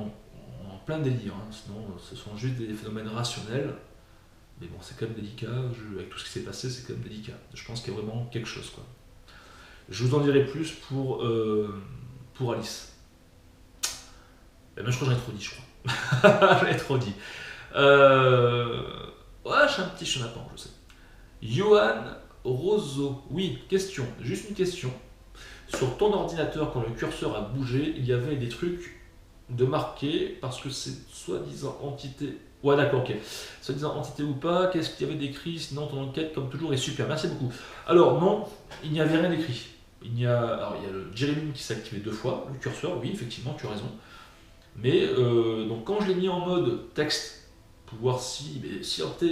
en plein délire. Hein. Sinon, ce sont juste des phénomènes rationnels. Mais bon, c'est quand même délicat. Avec tout ce qui s'est passé, c'est quand même délicat. Je pense qu'il y a vraiment quelque chose, quoi. Je vous en dirai plus pour Alice. Eh ben, je crois que j'en ai trop dit, je crois. J'en ai trop dit. Ouais, je suis un petit chenapan, je sais. Johan Roseau. Oui, question. Juste une question. Sur ton ordinateur, quand le curseur a bougé, il y avait des trucs de marqués parce que c'est soi-disant entité. Ouais, d'accord, ok. Soi-disant entité ou pas, qu'est-ce qu'il y avait d'écrit? Sinon, ton enquête, comme toujours, est super. Merci beaucoup. Alors, non, il n'y avait rien d'écrit. Il y a le Jeremy qui s'est activé 2 fois, le curseur, oui, effectivement, tu as raison. Mais, donc, quand je l'ai mis en mode texte, pour voir si Arte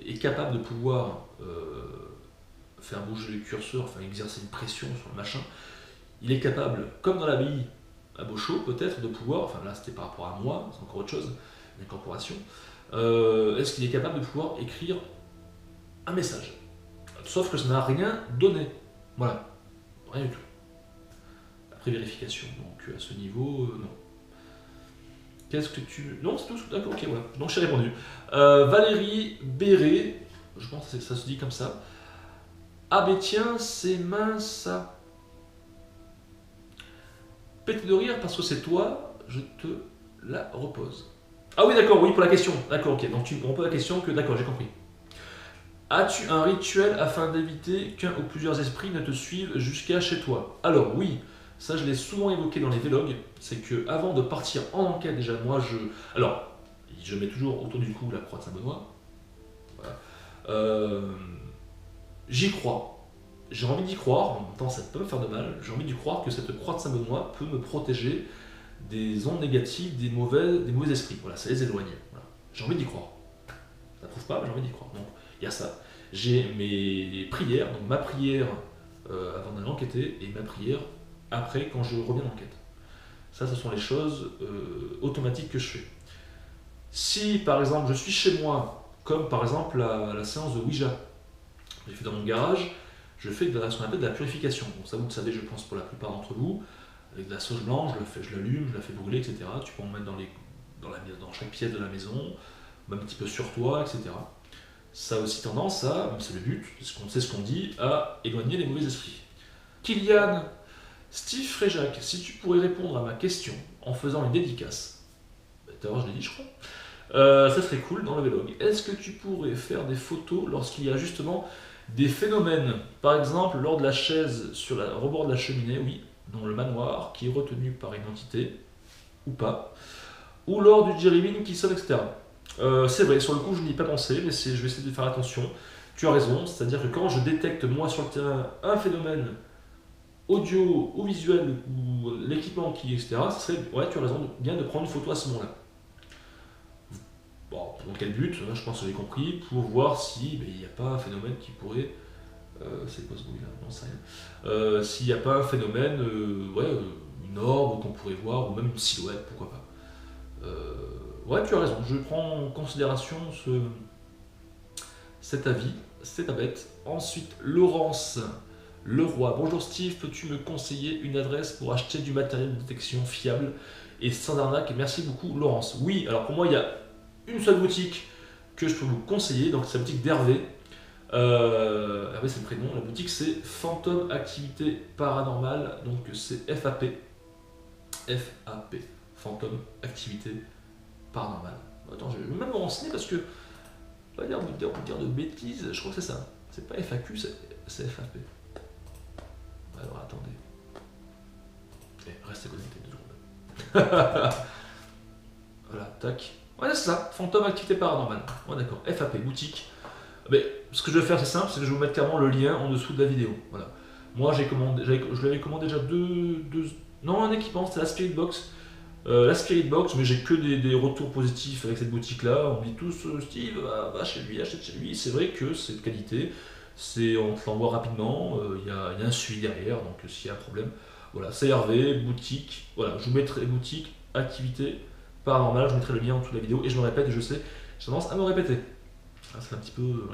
est capable de pouvoir faire bouger le curseur, enfin exercer une pression sur le machin, il est capable, comme dans l'abbaye à Beauchot, peut-être, de pouvoir, enfin là c'était par rapport à moi, c'est encore autre chose, l'incorporation, est-ce qu'il est capable de pouvoir écrire un message? Sauf que ça n'a rien donné. Voilà. Rien du tout. Après vérification. Donc à ce niveau, non. Qu'est-ce que tu... Non, c'est tout. D'accord, ok, voilà. Donc j'ai répondu. Valérie Béret, je pense que ça se dit comme ça. Ah ben tiens, c'est mince ça. Pété de rire parce que c'est toi, je te la repose. Ah oui, d'accord, oui, pour la question. D'accord, ok. Donc tu me reposes la question que... D'accord, j'ai compris. As-tu un rituel afin d'éviter qu'un ou plusieurs esprits ne te suivent jusqu'à chez toi? Alors oui, ça je l'ai souvent évoqué dans les vlogs, c'est que avant de partir en enquête, déjà moi je mets toujours autour du cou la croix de Saint-Benoît. Voilà. J'y crois. J'ai envie d'y croire, en même temps ça peut me faire de mal, j'ai envie d'y croire que cette croix de Saint-Benoît peut me protéger des ondes négatives, des mauvais esprits. Voilà, ça les éloigne. Voilà. J'ai envie d'y croire. Ça ne prouve pas, mais j'ai envie d'y croire. Donc il y a ça. J'ai mes prières, donc ma prière avant d'aller enquêter et ma prière après quand je reviens d'enquête. Ça, ce sont les choses automatiques que je fais. Si par exemple je suis chez moi, comme par exemple la séance de Ouija, j'ai fait dans mon garage, je fais ce qu'on appelle de la purification. Bon, ça vous le savez, je pense pour la plupart d'entre vous, avec de la sauge blanche, je l'allume, je la fais brûler, etc. Tu peux en mettre dans chaque pièce de la maison, même un petit peu sur toi, etc. Ça a aussi tendance à, c'est le but, c'est ce qu'on dit, à éloigner les mauvais esprits. Kylian, Steve Fréjac, si tu pourrais répondre à ma question en faisant une dédicace, tout à l'heure je l'ai dit je crois, ça serait cool dans le vlog. Est-ce que tu pourrais faire des photos lorsqu'il y a justement des phénomènes, par exemple lors de la chaise sur le rebord de la cheminée, oui, dans le manoir, qui est retenu par une entité, ou pas, ou lors du Jeremy qui sonne, etc. C'est vrai, sur le coup je n'y ai pas pensé, mais je vais essayer de faire attention. Tu as raison, c'est-à-dire que quand je détecte moi sur le terrain un phénomène audio ou visuel ou l'équipement qui, etc., ça serait, ouais, tu as raison, bien de prendre une photo à ce moment-là. Bon, dans quel but? Là, je pense que j'ai compris, pour voir si il n'y a pas un phénomène qui pourrait. C'est quoi ce bruit là? Non, c'est rien. S'il n'y a pas un phénomène, ouais, une orbe qu'on pourrait voir, ou même une silhouette, pourquoi pas. Ouais, tu as raison, je prends en considération cet avis, c'est ta bête. Ensuite, Laurence Leroy. Bonjour Steve, peux-tu me conseiller une adresse pour acheter du matériel de détection fiable et sans arnaque? Et merci beaucoup Laurence. Oui, alors pour moi, il y a une seule boutique que je peux vous conseiller, donc c'est la boutique d'Hervé. Hervé c'est le prénom, la boutique c'est Fantôme Activité Paranormale, donc c'est FAP. FAP, Fantôme Activité Paranormale. Attends, je vais même me renseigner parce que pas dire de bêtises, je crois que c'est ça. C'est pas FAQ, c'est FAP. Alors attendez. Restez connectés 2 secondes. Voilà, tac. Ouais, c'est ça, Fantôme Activité Paranormale. Ouais, d'accord, FAP, boutique. Mais ce que je vais faire, c'est simple, c'est que je vais vous mettre clairement le lien en dessous de la vidéo. Voilà. Moi, je l'avais commandé déjà non, un équipement, c'était la Spirit Box. La Spirit Box, mais j'ai que des retours positifs avec cette boutique-là. On me dit tous, Steve, va chez lui, achète chez lui. C'est vrai que c'est de qualité. On te l'envoie rapidement. Il y a un suivi derrière, donc s'il y a un problème. Voilà, c'est Hervé, boutique. Voilà, je vous mettrai boutique, activité paranormale. Je mettrai le lien en dessous de la vidéo. Et je me répète, je sais, j'ai tendance à me répéter. C'est un petit peu.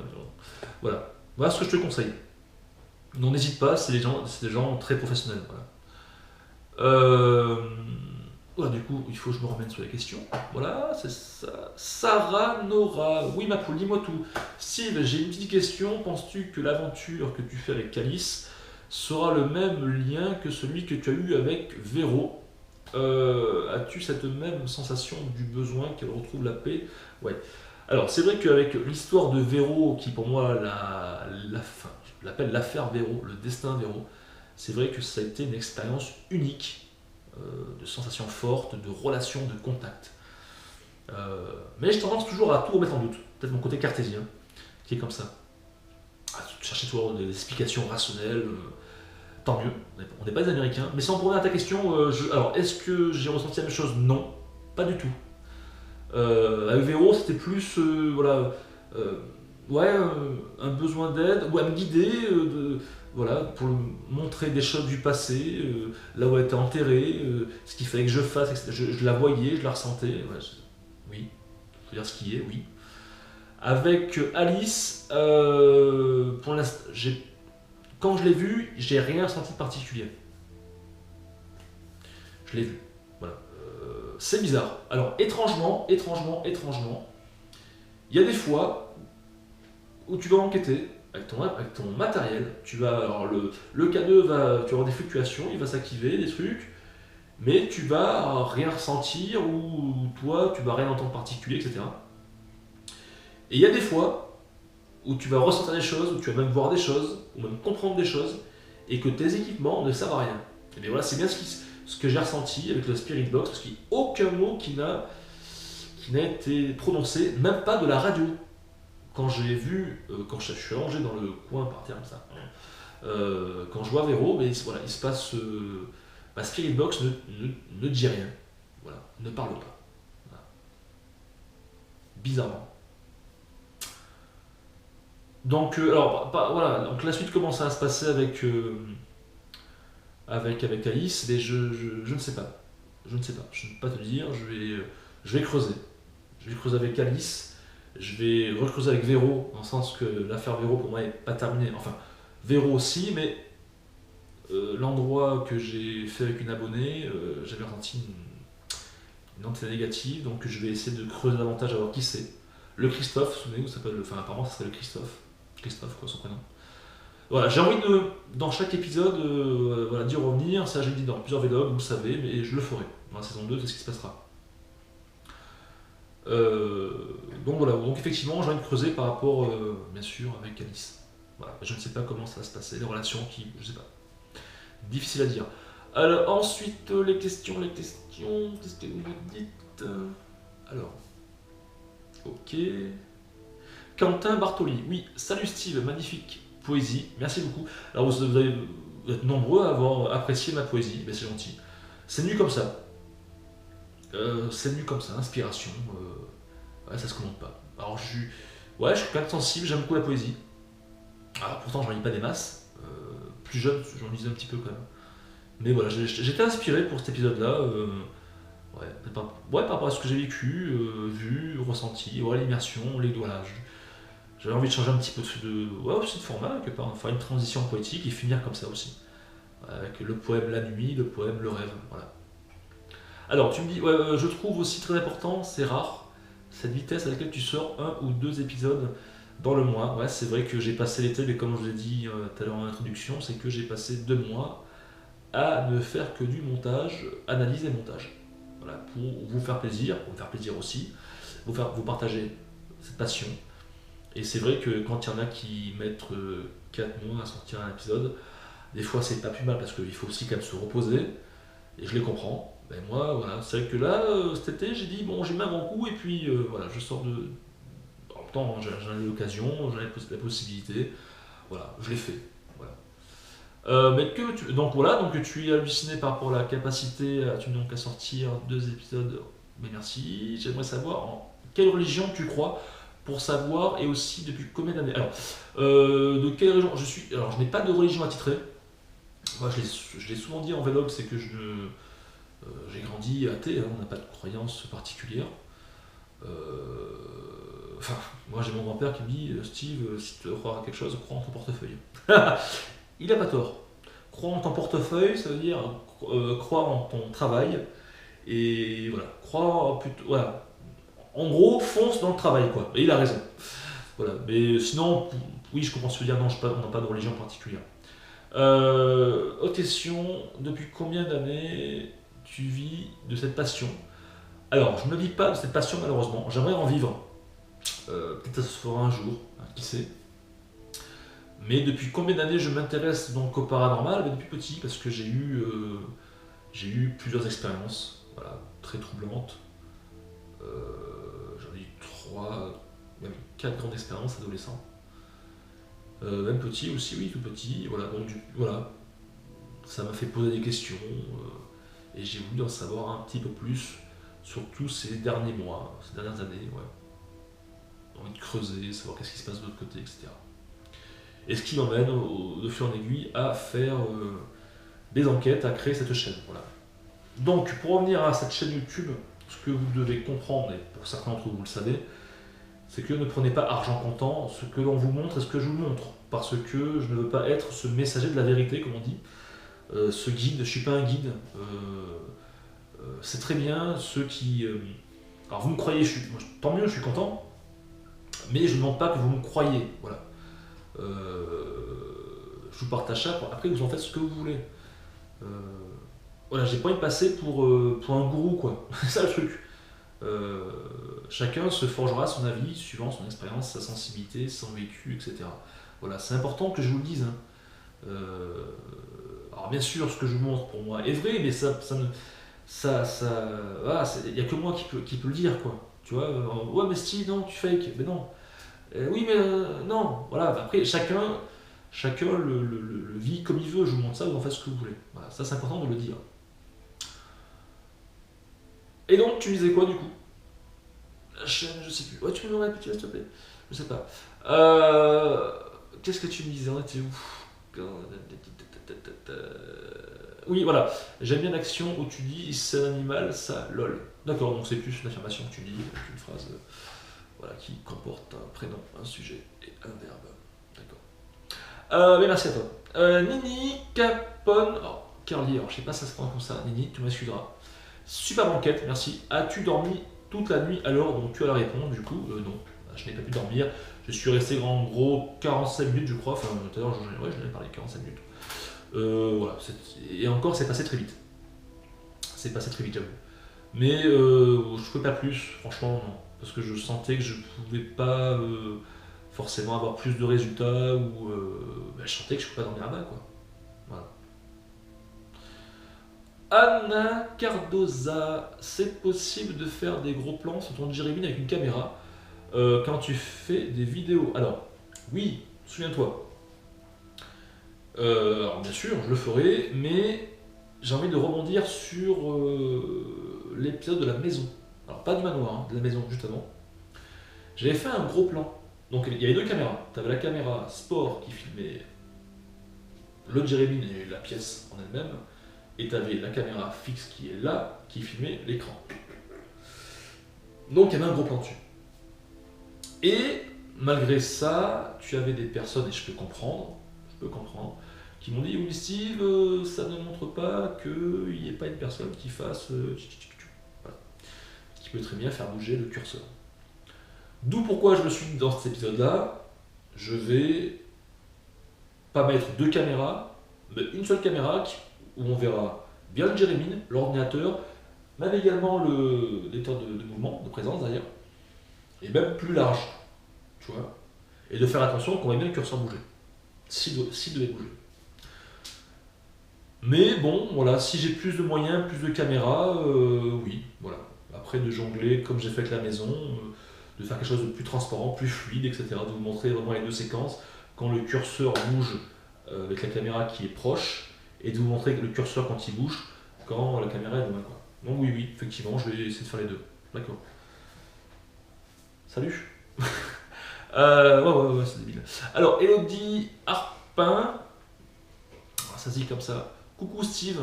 Voilà. Voilà ce que je te conseille. Non, n'hésite pas, c'est des gens très professionnels. Voilà. Voilà, du coup, il faut que je me remène sur les questions. Voilà, c'est ça. Sarah Nora. Oui, ma poule, dis-moi tout. Steve, j'ai une petite question. Penses-tu que l'aventure que tu fais avec Calice sera le même lien que celui que tu as eu avec Véro? As-tu cette même sensation du besoin qu'elle retrouve la paix? Ouais. Alors, c'est vrai qu'avec l'histoire de Véro, qui pour moi, fin, je l'appelle l'affaire Véro, le destin Véro, c'est vrai que ça a été une expérience unique, de sensations fortes, de relations, de contacts. Mais j'ai tendance toujours à tout remettre en doute. Peut-être mon côté cartésien, qui est comme ça. À chercher toujours des explications rationnelles. Tant mieux, on n'est pas des Américains. Mais sans pour revenir à ta question, alors est-ce que j'ai ressenti la même chose? Non, pas du tout. Avec Véro, c'était plus voilà, ouais, un besoin d'aide, ou à me guider, voilà, pour montrer des choses du passé, là où elle était enterrée, ce qu'il fallait que je fasse, etc. Je la voyais, je la ressentais. Ouais, oui, faut dire ce qui est, oui. Avec Alice, pour l'instant, quand je l'ai vue, j'ai rien ressenti de particulier. Je l'ai vue. Voilà. C'est bizarre. Alors, étrangement, il y a des fois où tu vas enquêter avec ton matériel. Tu vas, alors le K2 tu vas avoir des fluctuations, il va s'activer, des trucs, mais tu vas rien ressentir ou toi, tu vas rien entendre particulier, etc. Et il y a des fois où tu vas ressentir des choses, où tu vas même voir des choses, ou même comprendre des choses, et que tes équipements ne servent à rien. Et bien voilà, c'est bien ce que j'ai ressenti avec le Spirit Box, parce qu'il n'y a aucun mot qui n'a été prononcé, même pas de la radio. Quand j'ai vu, quand je suis allongé dans le coin par terre comme ça, quand je vois Véro, mais voilà, il se passe. Ma Spirit Box ne dit rien. Voilà, ne parle pas. Voilà. Bizarrement. Donc, alors, voilà, donc la suite commence à se passer avec Alice, mais je ne sais pas. Je ne sais pas. Je ne peux pas te dire. Je vais creuser. Je vais creuser avec Alice. Je vais recreuser avec Véro, dans le sens que l'affaire Véro pour moi n'est pas terminée. Enfin, Véro aussi, mais l'endroit que j'ai fait avec une abonnée, j'avais ressenti une entité négative, donc je vais essayer de creuser davantage à voir qui c'est. Le Christophe, souvenez-vous, enfin apparemment ça s'appelle le Christophe. Christophe, quoi, son prénom. Voilà, j'ai envie dans chaque épisode, voilà, d'y revenir. Ça, j'ai dit dans plusieurs vlogs, vous le savez, mais je le ferai. Dans la saison 2, c'est ce qui se passera. Donc voilà, donc effectivement, j'ai envie de creuser par rapport, bien sûr, avec Alice. Voilà, je ne sais pas comment ça va se passer, les relations je sais pas. Difficile à dire. Alors, ensuite, les questions, qu'est-ce que vous me dites? Alors, ok. Quentin Bartoli, oui, salut Steve, magnifique poésie, merci beaucoup. Alors vous vous êtes nombreux à avoir apprécié ma poésie, ben, c'est gentil. C'est venu comme ça. C'est venu comme ça, inspiration. Ouais, ça se commande pas. Alors ouais, je suis quand même sensible, j'aime beaucoup la poésie. Alors pourtant, j'en lis pas des masses. Plus jeune, j'en lisais un petit peu quand même. Mais voilà, j'étais inspiré pour cet épisode-là. Ouais, par rapport à ce que j'ai vécu, vu, ressenti, ouais, l'immersion, les voilà, j'avais envie de changer un petit peu ouais, aussi de format, quelque part, faire une transition poétique et finir comme ça aussi. Avec le poème La Nuit, le poème Le Rêve, voilà. Alors, tu me dis, ouais, je trouve aussi très important, c'est rare, cette vitesse à laquelle tu sors un ou deux épisodes dans le mois. Ouais, c'est vrai que j'ai passé l'été, mais comme je vous l'ai dit tout à l'heure en introduction, c'est que j'ai passé 2 mois à ne faire que du montage, analyse et montage. Voilà, pour vous faire plaisir, pour me faire plaisir aussi, vous partager cette passion. Et c'est vrai que quand il y en a qui mettent 4 mois à sortir un épisode, des fois c'est pas plus mal parce qu'il faut aussi quand même se reposer, et je les comprends. Ben moi, voilà, c'est vrai que là, cet été, j'ai dit, bon, j'ai mis un grand coup, et puis voilà, je sors de. En même temps, j'en ai l'occasion, j'en ai la possibilité, voilà, je l'ai fait. Voilà. Donc voilà, donc tu es halluciné par rapport à la capacité, tu donc à sortir 2 épisodes. Mais merci, j'aimerais savoir en quelle religion tu crois pour savoir et aussi depuis combien d'années. Alors, de quelle religion je suis. Alors, je n'ai pas de religion attitrée. Moi, je l'ai souvent dit en vlog, c'est que j'ai grandi athée, hein, on n'a pas de croyance particulière. Enfin, moi j'ai mon grand-père qui me dit Steve, si tu veux croire à quelque chose, crois en ton portefeuille. Il n'a pas tort. Croire en ton portefeuille, ça veut dire croire en ton travail. Et voilà, croire plutôt. Voilà. En gros, fonce dans le travail, quoi. Et il a raison. Voilà. Mais sinon, oui, je comprends ce que tu veux dire. Non, on n'a pas de religion particulière. Autre question. Depuis combien d'années tu vis de cette passion? Alors, je ne vis pas de cette passion, malheureusement. J'aimerais en vivre. Peut-être que ça se fera un jour, hein, qui sait. Mais depuis combien d'années je m'intéresse donc au paranormal? Depuis petit, parce que j'ai eu plusieurs expériences, voilà, très troublantes. J'en ai eu 3, même 4 grandes expériences adolescents. Même petit aussi, oui, tout petit. Voilà, donc voilà, ça m'a fait poser des questions et j'ai voulu en savoir un petit peu plus, surtout ces derniers mois, ces dernières années. Ouais. Envie de creuser, savoir qu'est-ce qui se passe de l'autre côté, etc. Et ce qui m'emmène, de fil en aiguille, à faire des enquêtes, à créer cette chaîne. Voilà. Donc, pour revenir à cette chaîne YouTube, ce que vous devez comprendre, et pour certains d'entre vous, vous le savez, c'est que ne prenez pas argent comptant ce que l'on vous montre et ce que je vous montre. Parce que je ne veux pas être ce messager de la vérité, comme on dit. Ce guide, je ne suis pas un guide. C'est très bien ceux qui... alors vous me croyez, tant mieux, je suis content. Mais je ne demande pas que vous me croyez. Voilà. Je vous partage ça, après vous en faites ce que vous voulez. Voilà, j'ai pas envie de passer pour un gourou, quoi. C'est ça le truc. Chacun se forgera son avis suivant son expérience, sa sensibilité, son vécu, etc. Voilà, c'est important que je vous le dise. Hein. Alors bien sûr, ce que je vous montre pour moi est vrai, mais voilà, il n'y a que moi qui peut le dire, quoi. Tu vois, ouais, mais Steve, non, tu fake, mais non. Oui, mais non. Voilà, après, chacun le vit comme il veut. Je vous montre ça, vous en faites ce que vous voulez. Voilà, ça c'est important de le dire. Et donc, tu me disais quoi du coup? La chaîne, je sais plus. Ouais, tu peux me répéter, s'il te plaît? Je sais pas. Qu'est-ce que tu me disais? On était où? Oui, voilà. J'aime bien l'action où tu dis c'est un animal, ça, lol. D'accord, donc c'est plus une affirmation que tu dis, une phrase voilà, qui comporte un prénom, un sujet et un verbe. D'accord. Mais merci à toi. Nini Capone. Oh, Curly, alors je sais pas si ça se prend comme ça. Nini, tu m'excuseras. Super enquête, merci. As-tu dormi toute la nuit alors? Donc tu as la réponse du coup. Non, je n'ai pas pu dormir. Je suis resté en gros 45 minutes, je crois. Enfin, tout à l'heure, j'en ai parlé 45 minutes. Voilà. Et encore, c'est passé très vite. C'est passé très vite, j'avoue. Mais je ne pouvais pas plus, franchement, non. Parce que je sentais que je ne pouvais pas forcément avoir plus de résultats ou je sentais que je ne pouvais pas dormir là-bas, quoi. Voilà. Anna Cardoza, c'est possible de faire des gros plans sur ton Jeremy avec une caméra quand tu fais des vidéos? Alors, oui, souviens-toi. Alors bien sûr, je le ferai, mais j'ai envie de rebondir sur l'épisode de la maison. Alors pas du manoir, hein, de la maison juste avant. J'avais fait un gros plan. Donc il y avait deux caméras. Tu avais la caméra sport qui filmait le Jérémine et la pièce en elle-même, et tu avais la caméra fixe qui est là, qui filmait l'écran. Donc il y avait un gros plan dessus. Et malgré ça, tu avais des personnes, et je peux comprendre, qui m'ont dit oui Steve, ça ne montre pas qu'il n'y ait pas une personne qui fasse voilà. Qui peut très bien faire bouger le curseur. D'où pourquoi je me suis dit dans cet épisode-là, je vais pas mettre deux caméras, mais une seule caméra où on verra bien le Jérémine, l'ordinateur, même également le lecteur de mouvement, de présence d'ailleurs, et même plus large, tu vois. Et de faire attention qu'on voit bien le curseur bouger, s'il devait bouger. Mais bon, voilà, si j'ai plus de moyens, plus de caméras, oui, voilà. Après de jongler comme j'ai fait avec la maison, de faire quelque chose de plus transparent, plus fluide, etc. De vous montrer vraiment les deux séquences, quand le curseur bouge avec la caméra qui est proche, et de vous montrer le curseur quand il bouge, quand la caméra est loin, quoi. Donc oui, effectivement, je vais essayer de faire les deux. D'accord. Salut. Ouais, c'est débile. Alors, Elodie Harpin, ça se dit comme ça. Coucou Steve,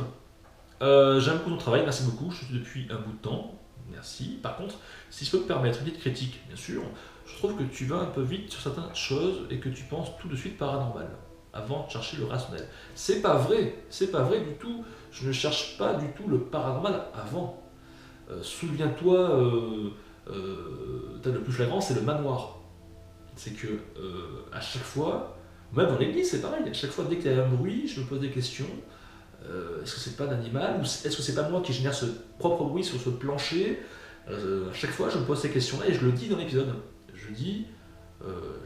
j'aime beaucoup ton travail, merci beaucoup, je suis depuis un bout de temps, merci. Par contre, si je peux te permettre une petite critique, bien sûr, je trouve que tu vas un peu vite sur certaines choses et que tu penses tout de suite paranormal, avant de chercher le rationnel. C'est pas vrai du tout, je ne cherche pas du tout le paranormal avant. Souviens-toi, le plus flagrant, c'est le manoir. C'est que à chaque fois, même dans l'église, c'est pareil. À chaque fois, dès qu'il y a un bruit, je me pose des questions. Est-ce que c'est pas un animal ou est-ce que c'est pas moi qui génère ce propre bruit sur ce plancher? À chaque fois, je me pose ces questions-là et je le dis dans l'épisode. Je dis,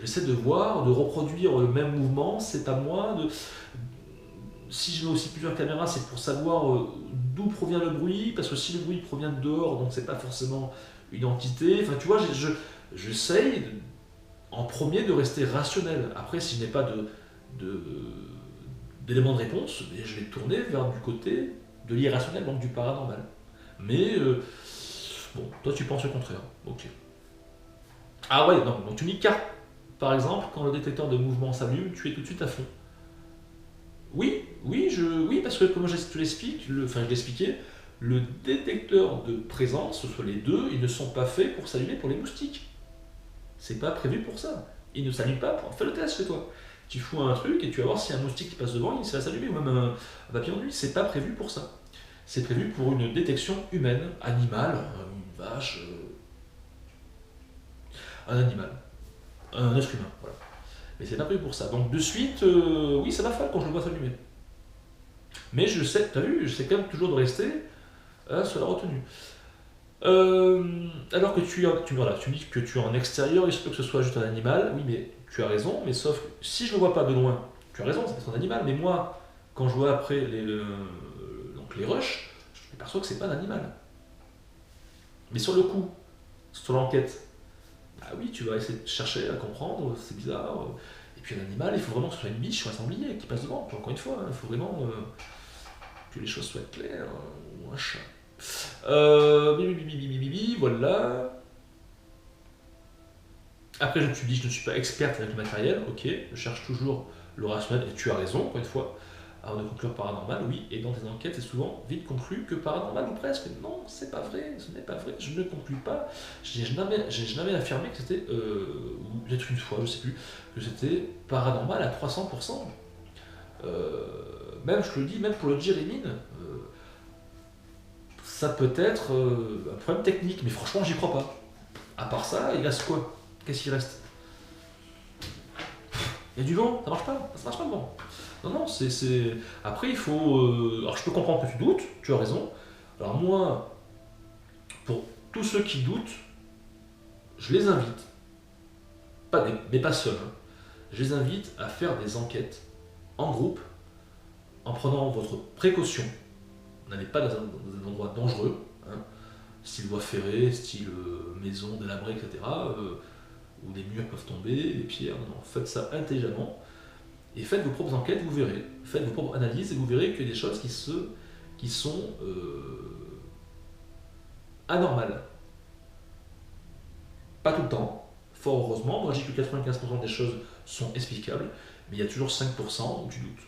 j'essaie de voir, de reproduire le même mouvement. C'est à moi de. Si je mets aussi plusieurs caméras, c'est pour savoir d'où provient le bruit, parce que si le bruit provient de dehors, donc c'est pas forcément une entité. Enfin, tu vois, j'essaye en premier de rester rationnel. Après, si je n'ai pas d'éléments de réponse, je vais tourner vers du côté de l'irrationnel, donc du paranormal. Mais bon, toi tu penses le contraire. Ok. Ah ouais, non, donc tu me dis car, par exemple, quand le détecteur de mouvement s'allume, tu es tout de suite à fond. Oui, parce que comme je te l'explique, je l'expliquais, le détecteur de présence, ce soit les deux, ils ne sont pas faits pour s'allumer pour les moustiques. C'est pas prévu pour ça. Ils ne s'allument pas pour. Fais le test chez toi. Tu fous un truc et tu vas voir si un moustique qui passe devant, il va s'allumer, ou même un papillon de nuit. C'est pas prévu pour ça. C'est prévu pour une détection humaine, animale, une vache, un animal, un être humain. Voilà. Mais c'est pas prévu pour ça. Donc de suite, oui, ça m'affole quand je le vois s'allumer. Mais je sais, t'as vu, je sais quand même toujours de rester sur la retenue. Alors que tu me dis que tu es en extérieur, il se peut que ce soit juste un animal, oui, mais tu as raison, mais sauf que si je ne le vois pas de loin, tu as raison, c'est un animal, mais moi, quand je vois après donc les rushs, je m'aperçois que c'est pas un animal. Mais sur le coup, sur l'enquête, bah oui, tu vas essayer de chercher à comprendre, c'est bizarre. Et puis un animal, il faut vraiment que ce soit une biche ou un sanglier qui passe devant. Puis encore une fois, il faut vraiment que les choses soient claires, ou un chat. Voilà. Après, je me suis dit, je ne suis pas experte avec le matériel, ok, je cherche toujours le rationnel, et tu as raison, encore une fois, avant de conclure paranormal, oui, et dans tes enquêtes, c'est souvent vite conclu que paranormal ou presque. Non, c'est pas vrai, ce n'est pas vrai, je ne conclus pas. J'ai jamais affirmé que c'était, ou peut-être une fois, je sais plus, que c'était paranormal à 300%. Même, je te le dis, même pour le Jérémine, ça peut être un problème technique, mais franchement, j'y crois pas. À part ça, il reste quoi? Qu'est-ce qu'il reste? Il y a du vent, ça marche pas le vent. Non, c'est. Après, il faut. Alors, je peux comprendre que tu doutes, tu as raison. Alors, moi, pour tous ceux qui doutent, je les invite, mais pas seuls, hein, je les invite à faire des enquêtes en groupe, en prenant votre précaution. N'allez pas dans un endroit dangereux, hein, style voie ferrée, style maison délabrée, etc., où des murs peuvent tomber, des pierres. Non, faites ça intelligemment. Et faites vos propres enquêtes, vous verrez. Faites vos propres analyses et vous verrez qu'il y a des choses qui sont anormales. Pas tout le temps, fort heureusement. Moi, je dis que 95% des choses sont explicables, mais il y a toujours 5% où tu doutes.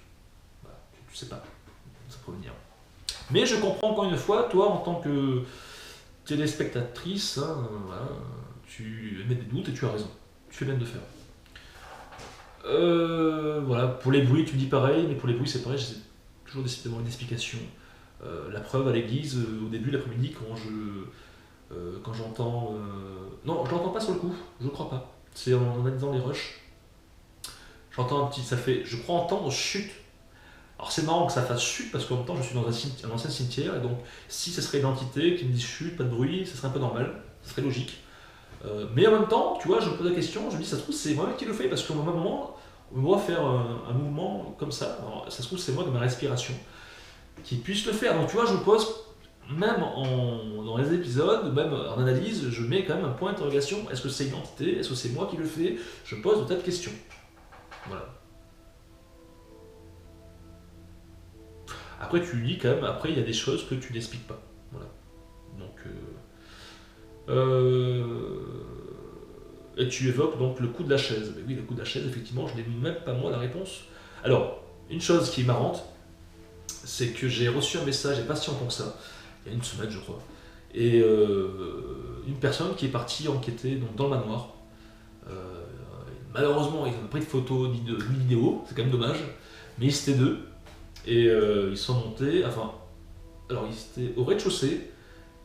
Voilà, tu ne sais pas, ça peut venir. Mais je comprends encore une fois, toi, en tant que téléspectatrice, hein, voilà, tu émets des doutes et tu as raison. Tu fais bien de le faire. Voilà, pour les bruits, tu dis pareil, mais pour les bruits, c'est pareil, j'essaie toujours d'essayer d'avoir une explication. La preuve à l'église, au début, l'après-midi, quand j'entends. Non, je l'entends pas sur le coup, je ne crois pas. C'est en analysant les rushs. J'entends un petit. Ça fait. Je crois entendre chute. Alors c'est marrant que ça fasse chute parce qu'en même temps je suis dans un ancien cimetière et donc si ce serait une entité qui me dit chute, pas de bruit, ça serait un peu normal, ça serait logique. Mais en même temps, tu vois, je me pose la question, je me dis ça se trouve c'est moi qui le fais parce qu'au même moment on me voit faire un mouvement comme ça. Alors, ça se trouve c'est moi de ma respiration qui puisse le faire. Donc tu vois, je me pose même dans les épisodes, même en analyse, je mets quand même un point d'interrogation. Est-ce que c'est une entité? Est-ce que c'est moi qui le fais? Je pose de tas de questions. Voilà. Après, tu dis quand même, après, il y a des choses que tu n'expliques pas. Voilà. Donc, et tu évoques donc le coup de la chaise. Mais oui, le coup de la chaise, effectivement, je n'ai même pas moi la réponse. Alors, une chose qui est marrante, c'est que j'ai reçu un message, il n'y a pas si longtemps que ça, il y a une semaine, je crois, et une personne qui est partie enquêter donc, dans le manoir. Malheureusement, ils n'ont pas pris de photos ni de vidéos, c'est quand même dommage, mais ils étaient deux. Et ils sont montés, enfin, alors ils étaient au rez-de-chaussée,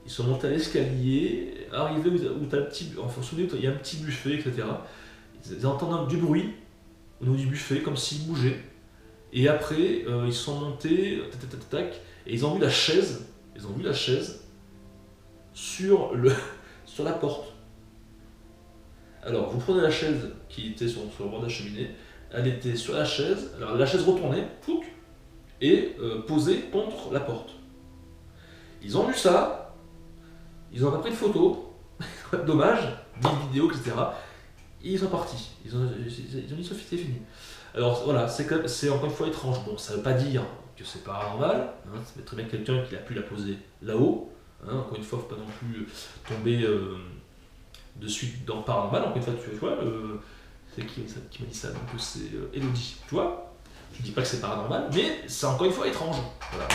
ils sont montés à l'escalier, arrivés où t'as le petit, enfin, souvenez, il y a un petit buffet, etc. Ils entendent du bruit au niveau du buffet, comme s'il bougeait. Et après, ils sont montés, tac, tac, tac, tac, et ils ont vu la chaise sur, sur la porte. Alors, vous prenez la chaise qui était sur le bord de la cheminée, elle était sur la chaise, alors la chaise retournée, pouc, et posé contre la porte. Ils ont vu ça, ils ont pas pris de photos, dommage, ni de vidéos, etc. Et ils sont partis. Ils ont dit c'est fini. Alors voilà, c'est encore une fois étrange. Bon, ça veut pas dire que c'est paranormal, hein, ça peut être très bien quelqu'un qui a pu la poser là-haut. Hein, encore une fois, faut pas non plus tomber de suite dans le paranormal. Encore une fois, tu vois, c'est qui m'a dit ça? Donc c'est Elodie, tu vois. Je dis pas que c'est paranormal, mais c'est encore une fois étrange. Voilà.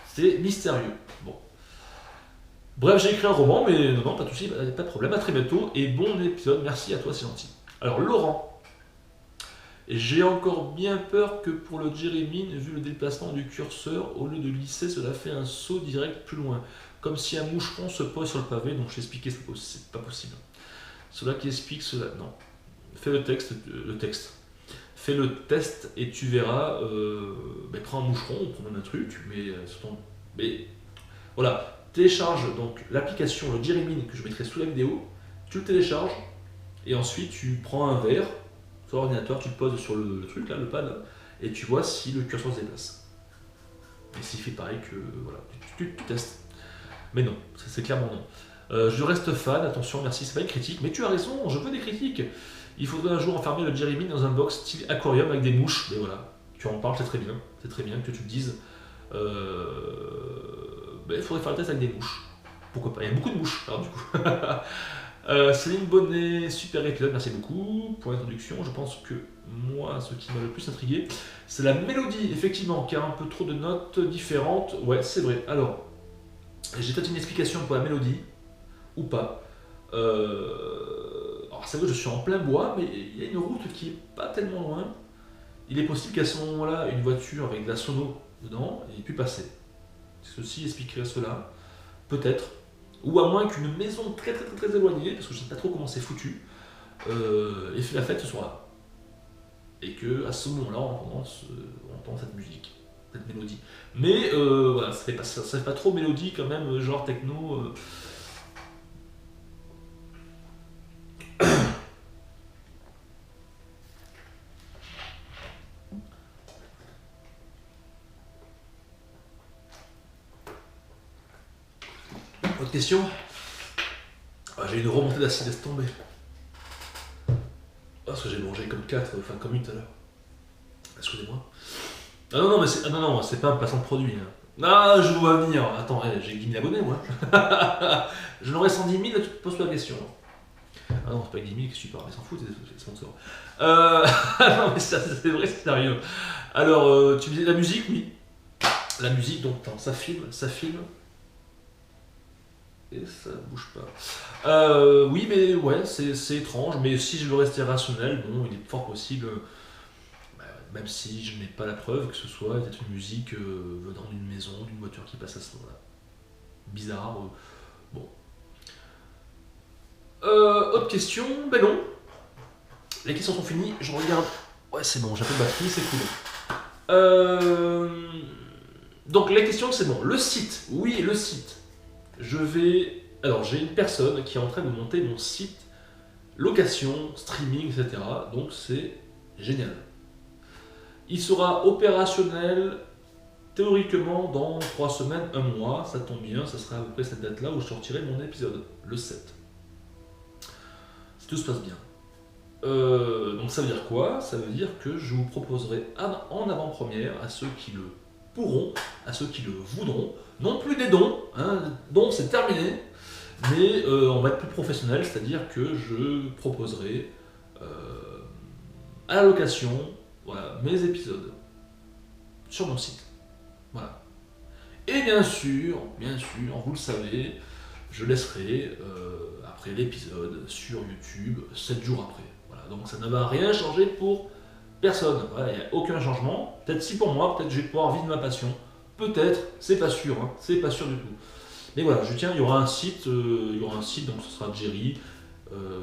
C'est mystérieux. Bon. Bref, j'ai écrit un roman, mais non, pas de soucis, pas de problème. À très bientôt et bon épisode. Merci à toi, c'est gentil. Alors, Laurent. J'ai encore bien peur que pour le Jérémine, vu le déplacement du curseur, au lieu de glisser, cela fait un saut direct plus loin. Comme si un moucheron se pose sur le pavé, donc je t'ai expliqué, c'est pas possible. Cela qui explique cela. Non. Fais le texte. Fais le test et tu verras. Prends un moucheron ou prends même un truc, mais Mais voilà, télécharge donc l'application, le Jérémine que je mettrai sous la vidéo, tu le télécharges et ensuite tu prends un verre sur l'ordinateur, tu le poses sur le truc là, le pad, et tu vois si le curseur se déplace. Et s'il fait pareil que voilà, tu testes. Mais non, c'est clairement non. Je reste fan, attention, merci, c'est pas une critique, mais tu as raison, je veux des critiques. Il faudrait un jour enfermer le Jérémine dans un box style aquarium avec des mouches. Mais voilà, tu en parles, c'est très bien que tu le dises. Il faudrait faire le test avec des mouches. Pourquoi pas? Il y a beaucoup de mouches, alors du coup. Céline Bonnet, super épisode, merci beaucoup pour l'introduction. Je pense que moi, ce qui m'a le plus intrigué, c'est la mélodie, effectivement, qui a un peu trop de notes différentes. Ouais, c'est vrai. Alors, j'ai peut-être une explication pour la mélodie, ou pas. Alors c'est vrai que je suis en plein bois, mais il y a une route qui est pas tellement loin. Il est possible qu'à ce moment-là, une voiture avec de la sono dedans ait pu passer. Ceci expliquerait cela, peut-être. Ou à moins qu'une maison très très très très éloignée, parce que je ne sais pas trop comment c'est foutu, ait fait la fête ce soir-là. Et que à ce moment-là, on entend cette musique, cette mélodie. Mais voilà, ça fait pas trop mélodie quand même, genre techno. Autre question? J'ai une remontée d'acide, laisse tomber. Parce que j'ai mangé comme 4, enfin comme 8 à l'heure. Excusez-moi. Ah non, non, mais c'est, ah non, non, c'est pas un placement de produit. Hein. Ah, je vois venir. Attends, j'ai 10 000 abonnés, moi. Je n'aurais 110 000, là, tu te poses pas la question. Ah non, c'est pas 10 000, qu'est-ce que tu parles? Ils s'en foutent, c'est sponsors. Non, mais ça, c'est vrai, c'est sérieux. Alors, tu me disais la musique, oui. La musique, donc, attends, ça filme. Et ça bouge pas. Oui, mais ouais, c'est étrange. Mais si je veux rester rationnel, bon, il est fort possible, même si je n'ai pas la preuve, que ce soit peut-être une musique venant d'une maison, d'une voiture qui passe à ce moment-là. Bizarre. Bon. Autre question? Ben non. Les questions sont finies. Je regarde. Ouais, c'est bon, j'ai un peu de batterie, c'est cool. Donc, les questions, c'est bon. Le site. Oui, le site. Je vais. Alors, j'ai une personne qui est en train de monter mon site location, streaming, etc. Donc, c'est génial. Il sera opérationnel théoriquement dans 3 semaines, 1 mois. Ça tombe bien, ça sera à peu près cette date-là où je sortirai mon épisode, le 7. Si tout se passe bien. Donc, ça veut dire quoi? Ça veut dire que je vous proposerai en avant-première à ceux qui le pourront, à ceux qui le voudront, non plus des dons, hein, dons c'est terminé, mais on va être plus professionnel, c'est-à-dire que je proposerai à la location, voilà, mes épisodes sur mon site. Voilà. Et bien sûr, vous le savez, je laisserai après l'épisode sur YouTube 7 jours après. Voilà, donc ça ne va rien changer pour personne. Voilà, il n'y a aucun changement. Peut-être si pour moi, peut-être je vais pouvoir vivre ma passion. Peut-être, c'est pas sûr, hein, c'est pas sûr du tout. Mais voilà, je tiens, il y aura un site, donc ce sera Jerry,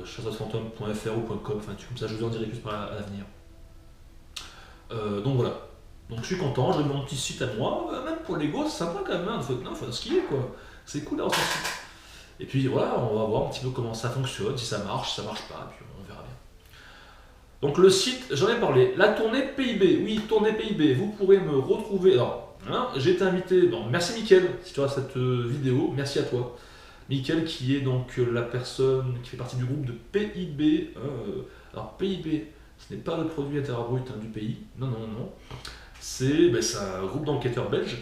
chassersfantôme.fr ou .com, enfin comme ça, je vous en dirai plus à l'avenir. Donc voilà. Donc je suis content, j'ai mon petit site à moi, même pour Lego, c'est sympa quand même, hein, faut skier quoi. C'est cool d'avoir son site. Et puis voilà, on va voir un petit peu comment ça fonctionne, si ça marche pas, et puis on verra bien. Donc le site, j'en ai parlé, la tournée PIB, oui, tournée PIB, vous pourrez me retrouver, alors, hein, j'ai été invité, bon, merci Mickaël, si tu vois cette vidéo, merci à toi. Mickaël qui est donc la personne qui fait partie du groupe de PIB, alors PIB, ce n'est pas le produit intérieur brut du pays, non, c'est un groupe d'enquêteurs belges,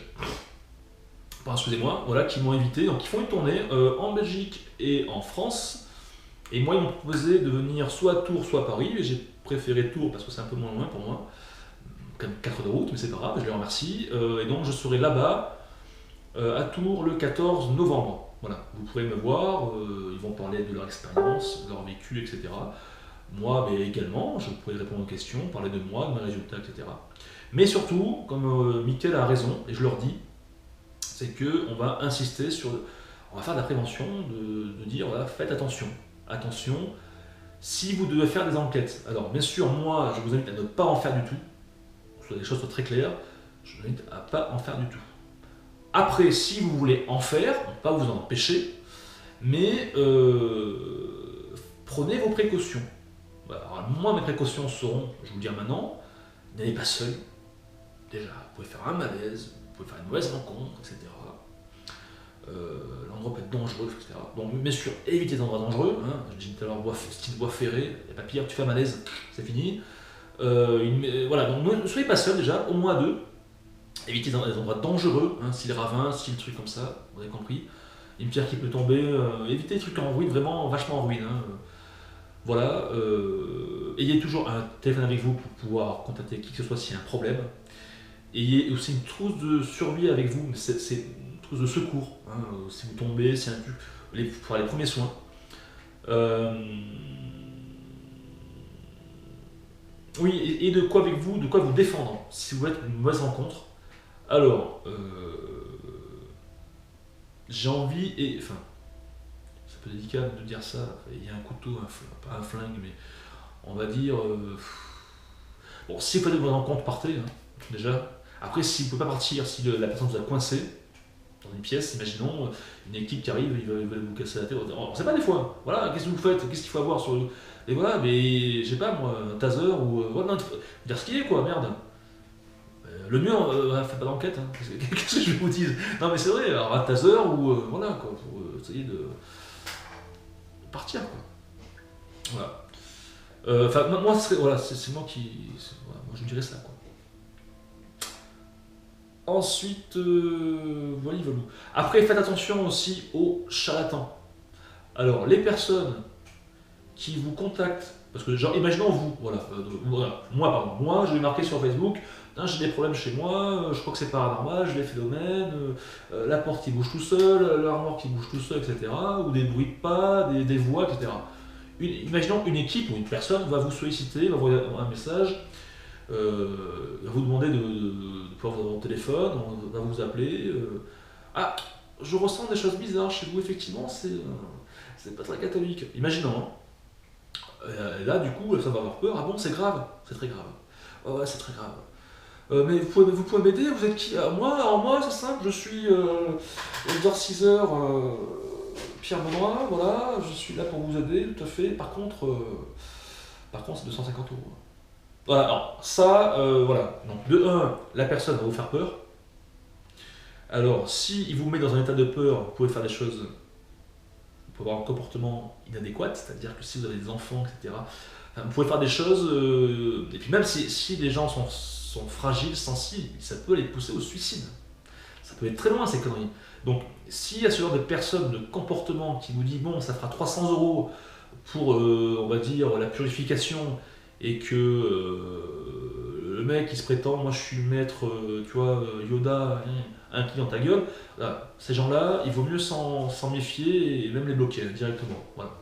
excusez-moi, voilà, qui m'ont invité, donc ils font une tournée en Belgique et en France, et moi ils m'ont proposé de venir soit à Tours, soit à Paris, et j'ai préféré Tours parce que c'est un peu moins loin pour moi, quand même 4 heures de route, mais c'est pas grave, je les remercie, et donc je serai là-bas à Tours le 14 novembre. Voilà, vous pourrez me voir, ils vont parler de leur expérience, de leur vécu, etc. Moi, mais également, je pourrai répondre aux questions, parler de moi, de mes résultats, etc. Mais surtout, comme Mickaël a raison, et je leur dis, c'est qu'on va insister sur. On va faire de la prévention, de dire voilà, faites attention. Attention, si vous devez faire des enquêtes. Alors, bien sûr, moi, je vous invite à ne pas en faire du tout. Que les choses soient très claires, je vous invite à ne pas en faire du tout. Après, si vous voulez en faire, on ne va pas vous en empêcher, mais prenez vos précautions. Alors, moi, mes précautions seront, je vais vous le dire maintenant, n'allez pas seul. Déjà, vous pouvez faire un malaise, vous pouvez faire une mauvaise rencontre, etc. L'endroit peut être dangereux, etc. Donc, bien sûr, évitez les endroits dangereux. Hein. Je dis tout à l'heure, style bois ferré, il n'y a pas pire, tu fais un malaise, c'est fini. Voilà, donc ne soyez pas seul déjà, au moins à deux. Évitez les endroits dangereux, hein, style ravin, style truc comme ça, vous avez compris. Une pierre qui peut tomber, évitez les trucs en ruine, vraiment vachement en ruine. Hein. Voilà, ayez toujours un téléphone avec vous pour pouvoir contacter qui que ce soit s'il y a un problème. Ayez aussi une trousse de survie avec vous, mais c'est une trousse de secours. Hein, si vous tombez, si un truc, pour les premiers soins. Oui, et de quoi avec vous, de quoi vous défendre si vous êtes une mauvaise rencontre. Alors, j'ai envie, et enfin, c'est un peu délicat de dire ça, il y a un couteau, pas un flingue, mais on va dire. Bon, si vous faites une mauvaise rencontre, partez, hein, déjà. Après, si vous ne pouvez pas partir, si la personne vous a coincé dans une pièce, imaginons une équipe qui arrive, ils veulent vous casser la tête. On ne sait pas des fois. Voilà, qu'est-ce que vous faites? Qu'est-ce qu'il faut avoir sur le. Et voilà, mais je sais pas moi, un taser ou. Voilà, non, dire ce qu'il est quoi, merde. Le mieux, faites pas d'enquête, hein. Qu'est-ce que je vous dis? Non mais c'est vrai, alors un taser ou. Voilà quoi, pour essayer de partir quoi. Voilà. Enfin, moi, ce serait, voilà, c'est moi qui. Voilà, moi je dirais ça quoi. Ensuite, voilà. Après, faites attention aussi aux charlatans. Alors, les personnes qui vous contactent, parce que genre, imaginons vous, moi, je vais marquer sur Facebook, j'ai des problèmes chez moi, je crois que c'est paranormal, j'ai des phénomènes, la porte qui bouge tout seul, l'armoire qui bouge tout seul, etc., ou des bruits de pas, des voix, etc. Imaginons une équipe ou une personne va vous solliciter, va vous envoyer un message, va vous demander de pouvoir vous avoir au téléphone, on va vous appeler. Ah, je ressens des choses bizarres chez vous, effectivement, c'est pas très catholique. Imaginons, hein. Et là, du coup, ça va avoir peur. Ah bon, c'est grave, c'est très grave. Oh, ouais, c'est très grave. Mais vous pouvez m'aider, vous êtes qui? Moi, c'est simple, je suis l'exorciseur Pierre Benoît, voilà, je suis là pour vous aider, tout à fait. Par contre, c'est 250 euros. Voilà, alors ça, voilà. Donc, de 1, la personne va vous faire peur. Alors, si il vous met dans un état de peur, vous pouvez faire des choses, vous pouvez avoir un comportement inadéquat, c'est-à-dire que si vous avez des enfants, etc., enfin, vous pouvez faire des choses, et puis même si les gens sont fragiles, sensibles, ça peut les pousser au suicide. Ça peut être très loin ces conneries. Donc, s'il y a ce genre de personne, de comportement qui vous dit bon, ça fera 300 euros pour, on va dire, la purification, et que le mec qui se prétend, moi je suis le maître, tu vois, Yoda, un client ta gueule, voilà. Ces gens-là, il vaut mieux s'en méfier et même les bloquer directement. Voilà.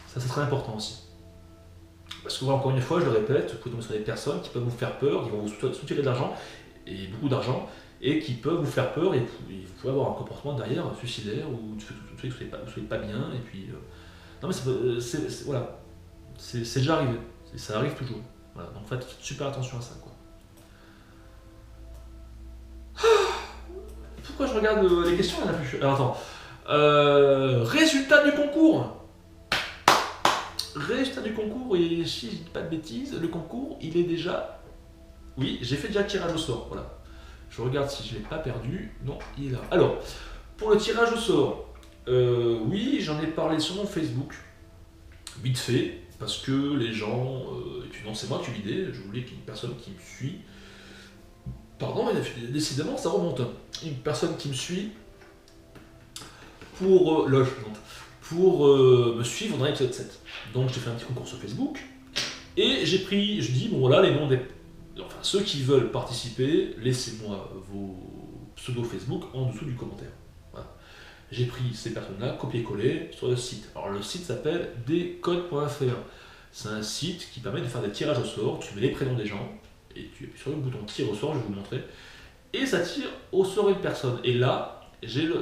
Ça, c'est très important aussi. Parce que, encore une fois, je le répète, vous pouvez tomber sur des personnes qui peuvent vous faire peur, qui vont vous soutirer de l'argent, et beaucoup d'argent, et qui peuvent vous faire peur, et vous pouvez avoir un comportement derrière suicidaire, ou vous ne soyez pas bien, et puis... Non mais voilà, c'est déjà arrivé, ça arrive toujours. Voilà, donc faites super attention à ça, quoi. Pourquoi je regarde les questions, il y en a plus. Alors attends. Résultat du concours. Résultat du concours, et si je dis pas de bêtises, le concours, il est déjà... Oui, j'ai fait déjà le tirage au sort, voilà. Je regarde si je ne l'ai pas perdu. Non, il est là. Alors, pour le tirage au sort, oui, j'en ai parlé sur mon Facebook, vite fait, parce que les gens... et puis non, c'est moi qui ai eu l'idée, je voulais qu'il y ait une personne qui me suit. Pardon, mais décidément, ça remonte. Une personne qui me suit pour... pour me suivre dans l'épisode 7. Donc j'ai fait un petit concours sur Facebook, et je dis, bon voilà, les noms des... Enfin, ceux qui veulent participer, laissez-moi vos pseudos Facebook en dessous du commentaire. Voilà. J'ai pris ces personnes-là, copié-collé sur le site. Alors le site s'appelle descodes.fr. C'est un site qui permet de faire des tirages au sort. Tu mets les prénoms des gens, et tu appuies sur le bouton tire au sort, je vais vous le montrer, et ça tire au sort une personne. Et là, j'ai le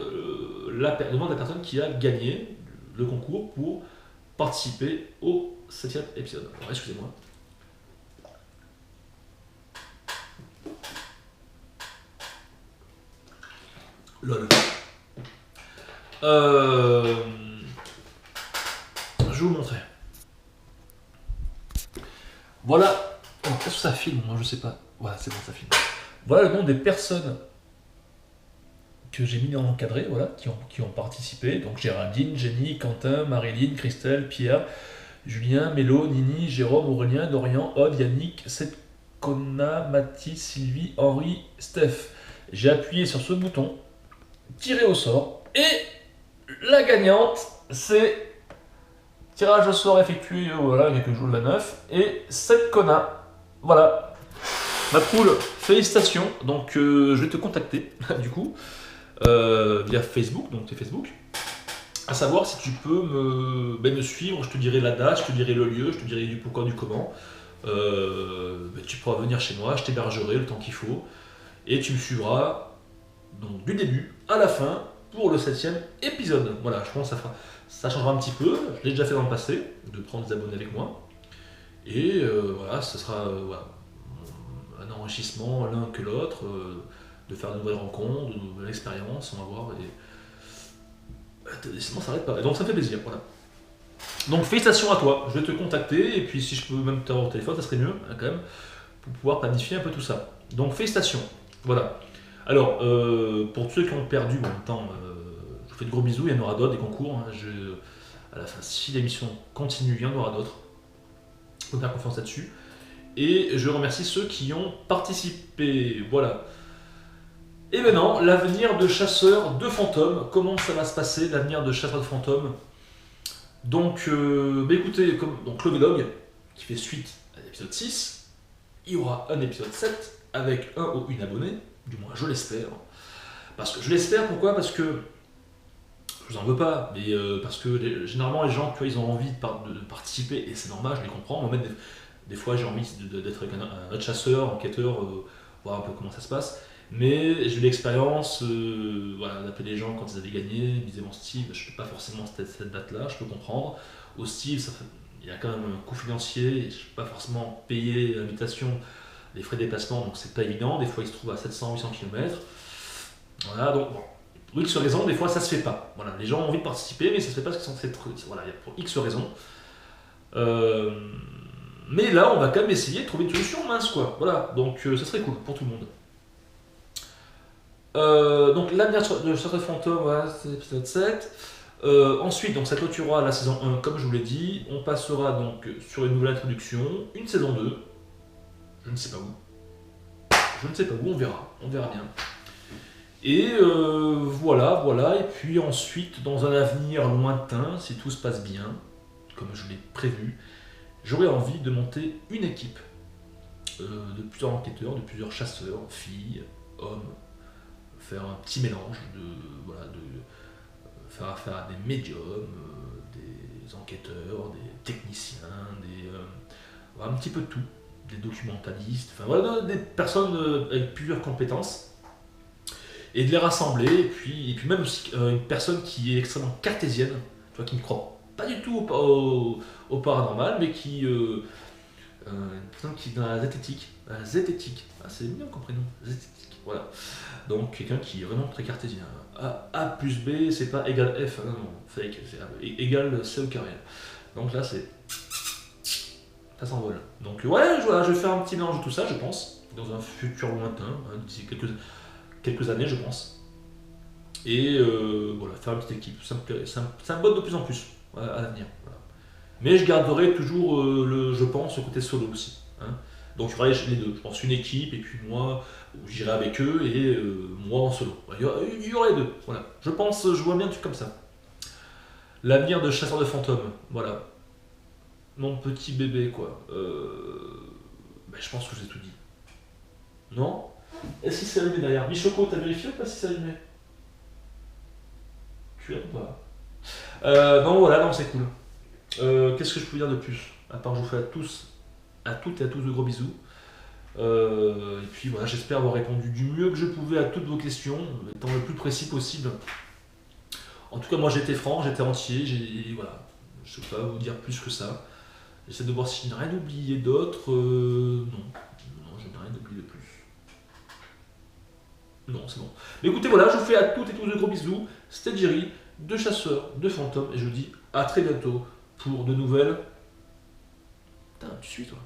nom de la personne qui a gagné le concours pour participer au 7e épisode. Alors, excusez-moi. Lol. Je vais vous montrer. Voilà. Oh, est-ce que ça filme? Moi je sais pas. Voilà, c'est bon, ça filme. Voilà le nom des personnes que j'ai mis en encadré, voilà, qui ont participé. Donc Géraldine, Jenny, Quentin, Marilyn, Christelle, Pierre, Julien, Mélo, Nini, Jérôme, Aurélien, Dorian, Aude, Yannick, Setkona, Mathis, Sylvie, Henri, Steph. J'ai appuyé sur ce bouton, tiré au sort, et la gagnante, c'est tirage au sort effectué voilà, quelques jours de la 9, et Setkona. Voilà. Ma poule, félicitations. Donc je vais te contacter, du coup, via Facebook, donc c'est Facebook, à savoir si tu peux me suivre. Je te dirai la date, je te dirai le lieu, je te dirai du pourquoi, du comment. Tu pourras venir chez moi, je t'hébergerai le temps qu'il faut, et tu me suivras donc du début à la fin pour le 7e épisode. Voilà, je pense que ça changera un petit peu. Je l'ai déjà fait dans le passé, de prendre des abonnés avec moi, et voilà, ce sera voilà, un enrichissement l'un que l'autre, de faire de nouvelles rencontres, de nouvelles expériences, on va voir, et décidément ça n'arrête pas. Et donc ça me fait plaisir, voilà. Donc félicitations à toi, je vais te contacter, et puis si je peux même t'avoir au téléphone, ça serait mieux, hein, quand même, pour pouvoir planifier un peu tout ça. Donc félicitations, voilà. Alors, pour tous ceux qui ont perdu, bon, en même temps, je vous fais de gros bisous, il y en aura d'autres, des concours, hein, à la fin, si l'émission continue, il y en aura d'autres, faut faire confiance là-dessus. Et je remercie ceux qui ont participé, voilà. Et maintenant, l'avenir de chasseur de fantômes. Comment ça va se passer, l'avenir de chasseur de fantômes? Donc, écoutez, donc Log Dog, qui fait suite à l'épisode 6, il y aura un épisode 7 avec un ou une abonnée, du moins je l'espère. Parce que je l'espère, pourquoi? Parce que je vous en veux pas, mais parce que généralement les gens, tu vois, ils ont envie de participer, et c'est normal, je les comprends. Moi-même, des fois, j'ai envie d'être avec un autre chasseur, enquêteur, voir un peu comment ça se passe. Mais j'ai eu l'expérience voilà, d'appeler les gens quand ils avaient gagné, ils me disaient bon Steve, je ne fais pas forcément cette date-là, je peux comprendre. Au Steve, il y a quand même un coût financier, et je ne peux pas forcément payer l'invitation, les frais de déplacement, donc c'est pas évident. Des fois, ils se trouvent à 700-800 km. Voilà, donc bon. Pour X raisons, des fois ça se fait pas. Voilà, les gens ont envie de participer, mais ça se fait pas parce qu'ils sont être. Voilà, il y a pour X raisons. Euh, mais là, on va quand même essayer de trouver une solution mince, quoi. Voilà, donc ça serait cool pour tout le monde. Donc l'avenir de Château Fantôme, voilà, c'est l'épisode 7. Ensuite, donc ça clôturera la saison 1, comme je vous l'ai dit. On passera donc sur une nouvelle introduction, une saison 2. Je ne sais pas où. Je ne sais pas où, on verra bien. Et voilà. Et puis ensuite, dans un avenir lointain, si tout se passe bien, comme je l'ai prévu, j'aurais envie de monter une équipe de plusieurs enquêteurs, de plusieurs chasseurs, filles, hommes, faire un petit mélange de faire affaire à des médiums, des enquêteurs, des techniciens, un petit peu de tout, des documentalistes, enfin voilà, des personnes avec plusieurs compétences, et de les rassembler, et puis même aussi une personne qui est extrêmement cartésienne, tu vois, qui ne croit pas du tout au paranormal, mais une personne qui est dans la zététique. La zététique, c'est mignon comme prénom, zététique, voilà. Donc quelqu'un qui est vraiment très cartésien. A plus B, c'est pas égal F, non, fake, c'est égal C au carré. Donc là, ça s'envole. Donc ouais, voilà, je vais faire un petit mélange de tout ça, je pense, dans un futur lointain, hein, d'ici quelques années, je pense. Et voilà, faire une petite équipe. Ça me botte de plus en plus à l'avenir. Voilà. Mais je garderai toujours, je pense, ce côté solo aussi. Hein. Donc il y aura les deux. Je pense une équipe et puis moi, j'irai avec eux et moi en solo. Il y aura les deux. Voilà. Je pense, je vois bien un truc comme ça. L'avenir de chasseur de fantômes. Voilà. Mon petit bébé, quoi. Je pense que j'ai tout dit. Non? Est-ce qu'il s'est allumé derrière? Michoko, t'as vérifié ou pas si c'est allumé? Tu l'as ou pas? Non, voilà, non, c'est cool. Qu'est-ce que je peux dire de plus? À part que je vous fais à toutes et à tous de gros bisous. Et puis voilà, j'espère avoir répondu du mieux que je pouvais à toutes vos questions, étant le plus précis possible. En tout cas, moi j'étais franc, j'étais entier, voilà. Je ne peux pas vous dire plus que ça. J'essaie de voir si je n'ai rien oublié d'autre. Non, je n'ai rien oublié de plus. Non, c'est bon. Mais écoutez, voilà, je vous fais à toutes et tous de gros bisous. C'était Jerry, de chasseurs de fantômes, et je vous dis à très bientôt pour de nouvelles. Putain, tu suis toi.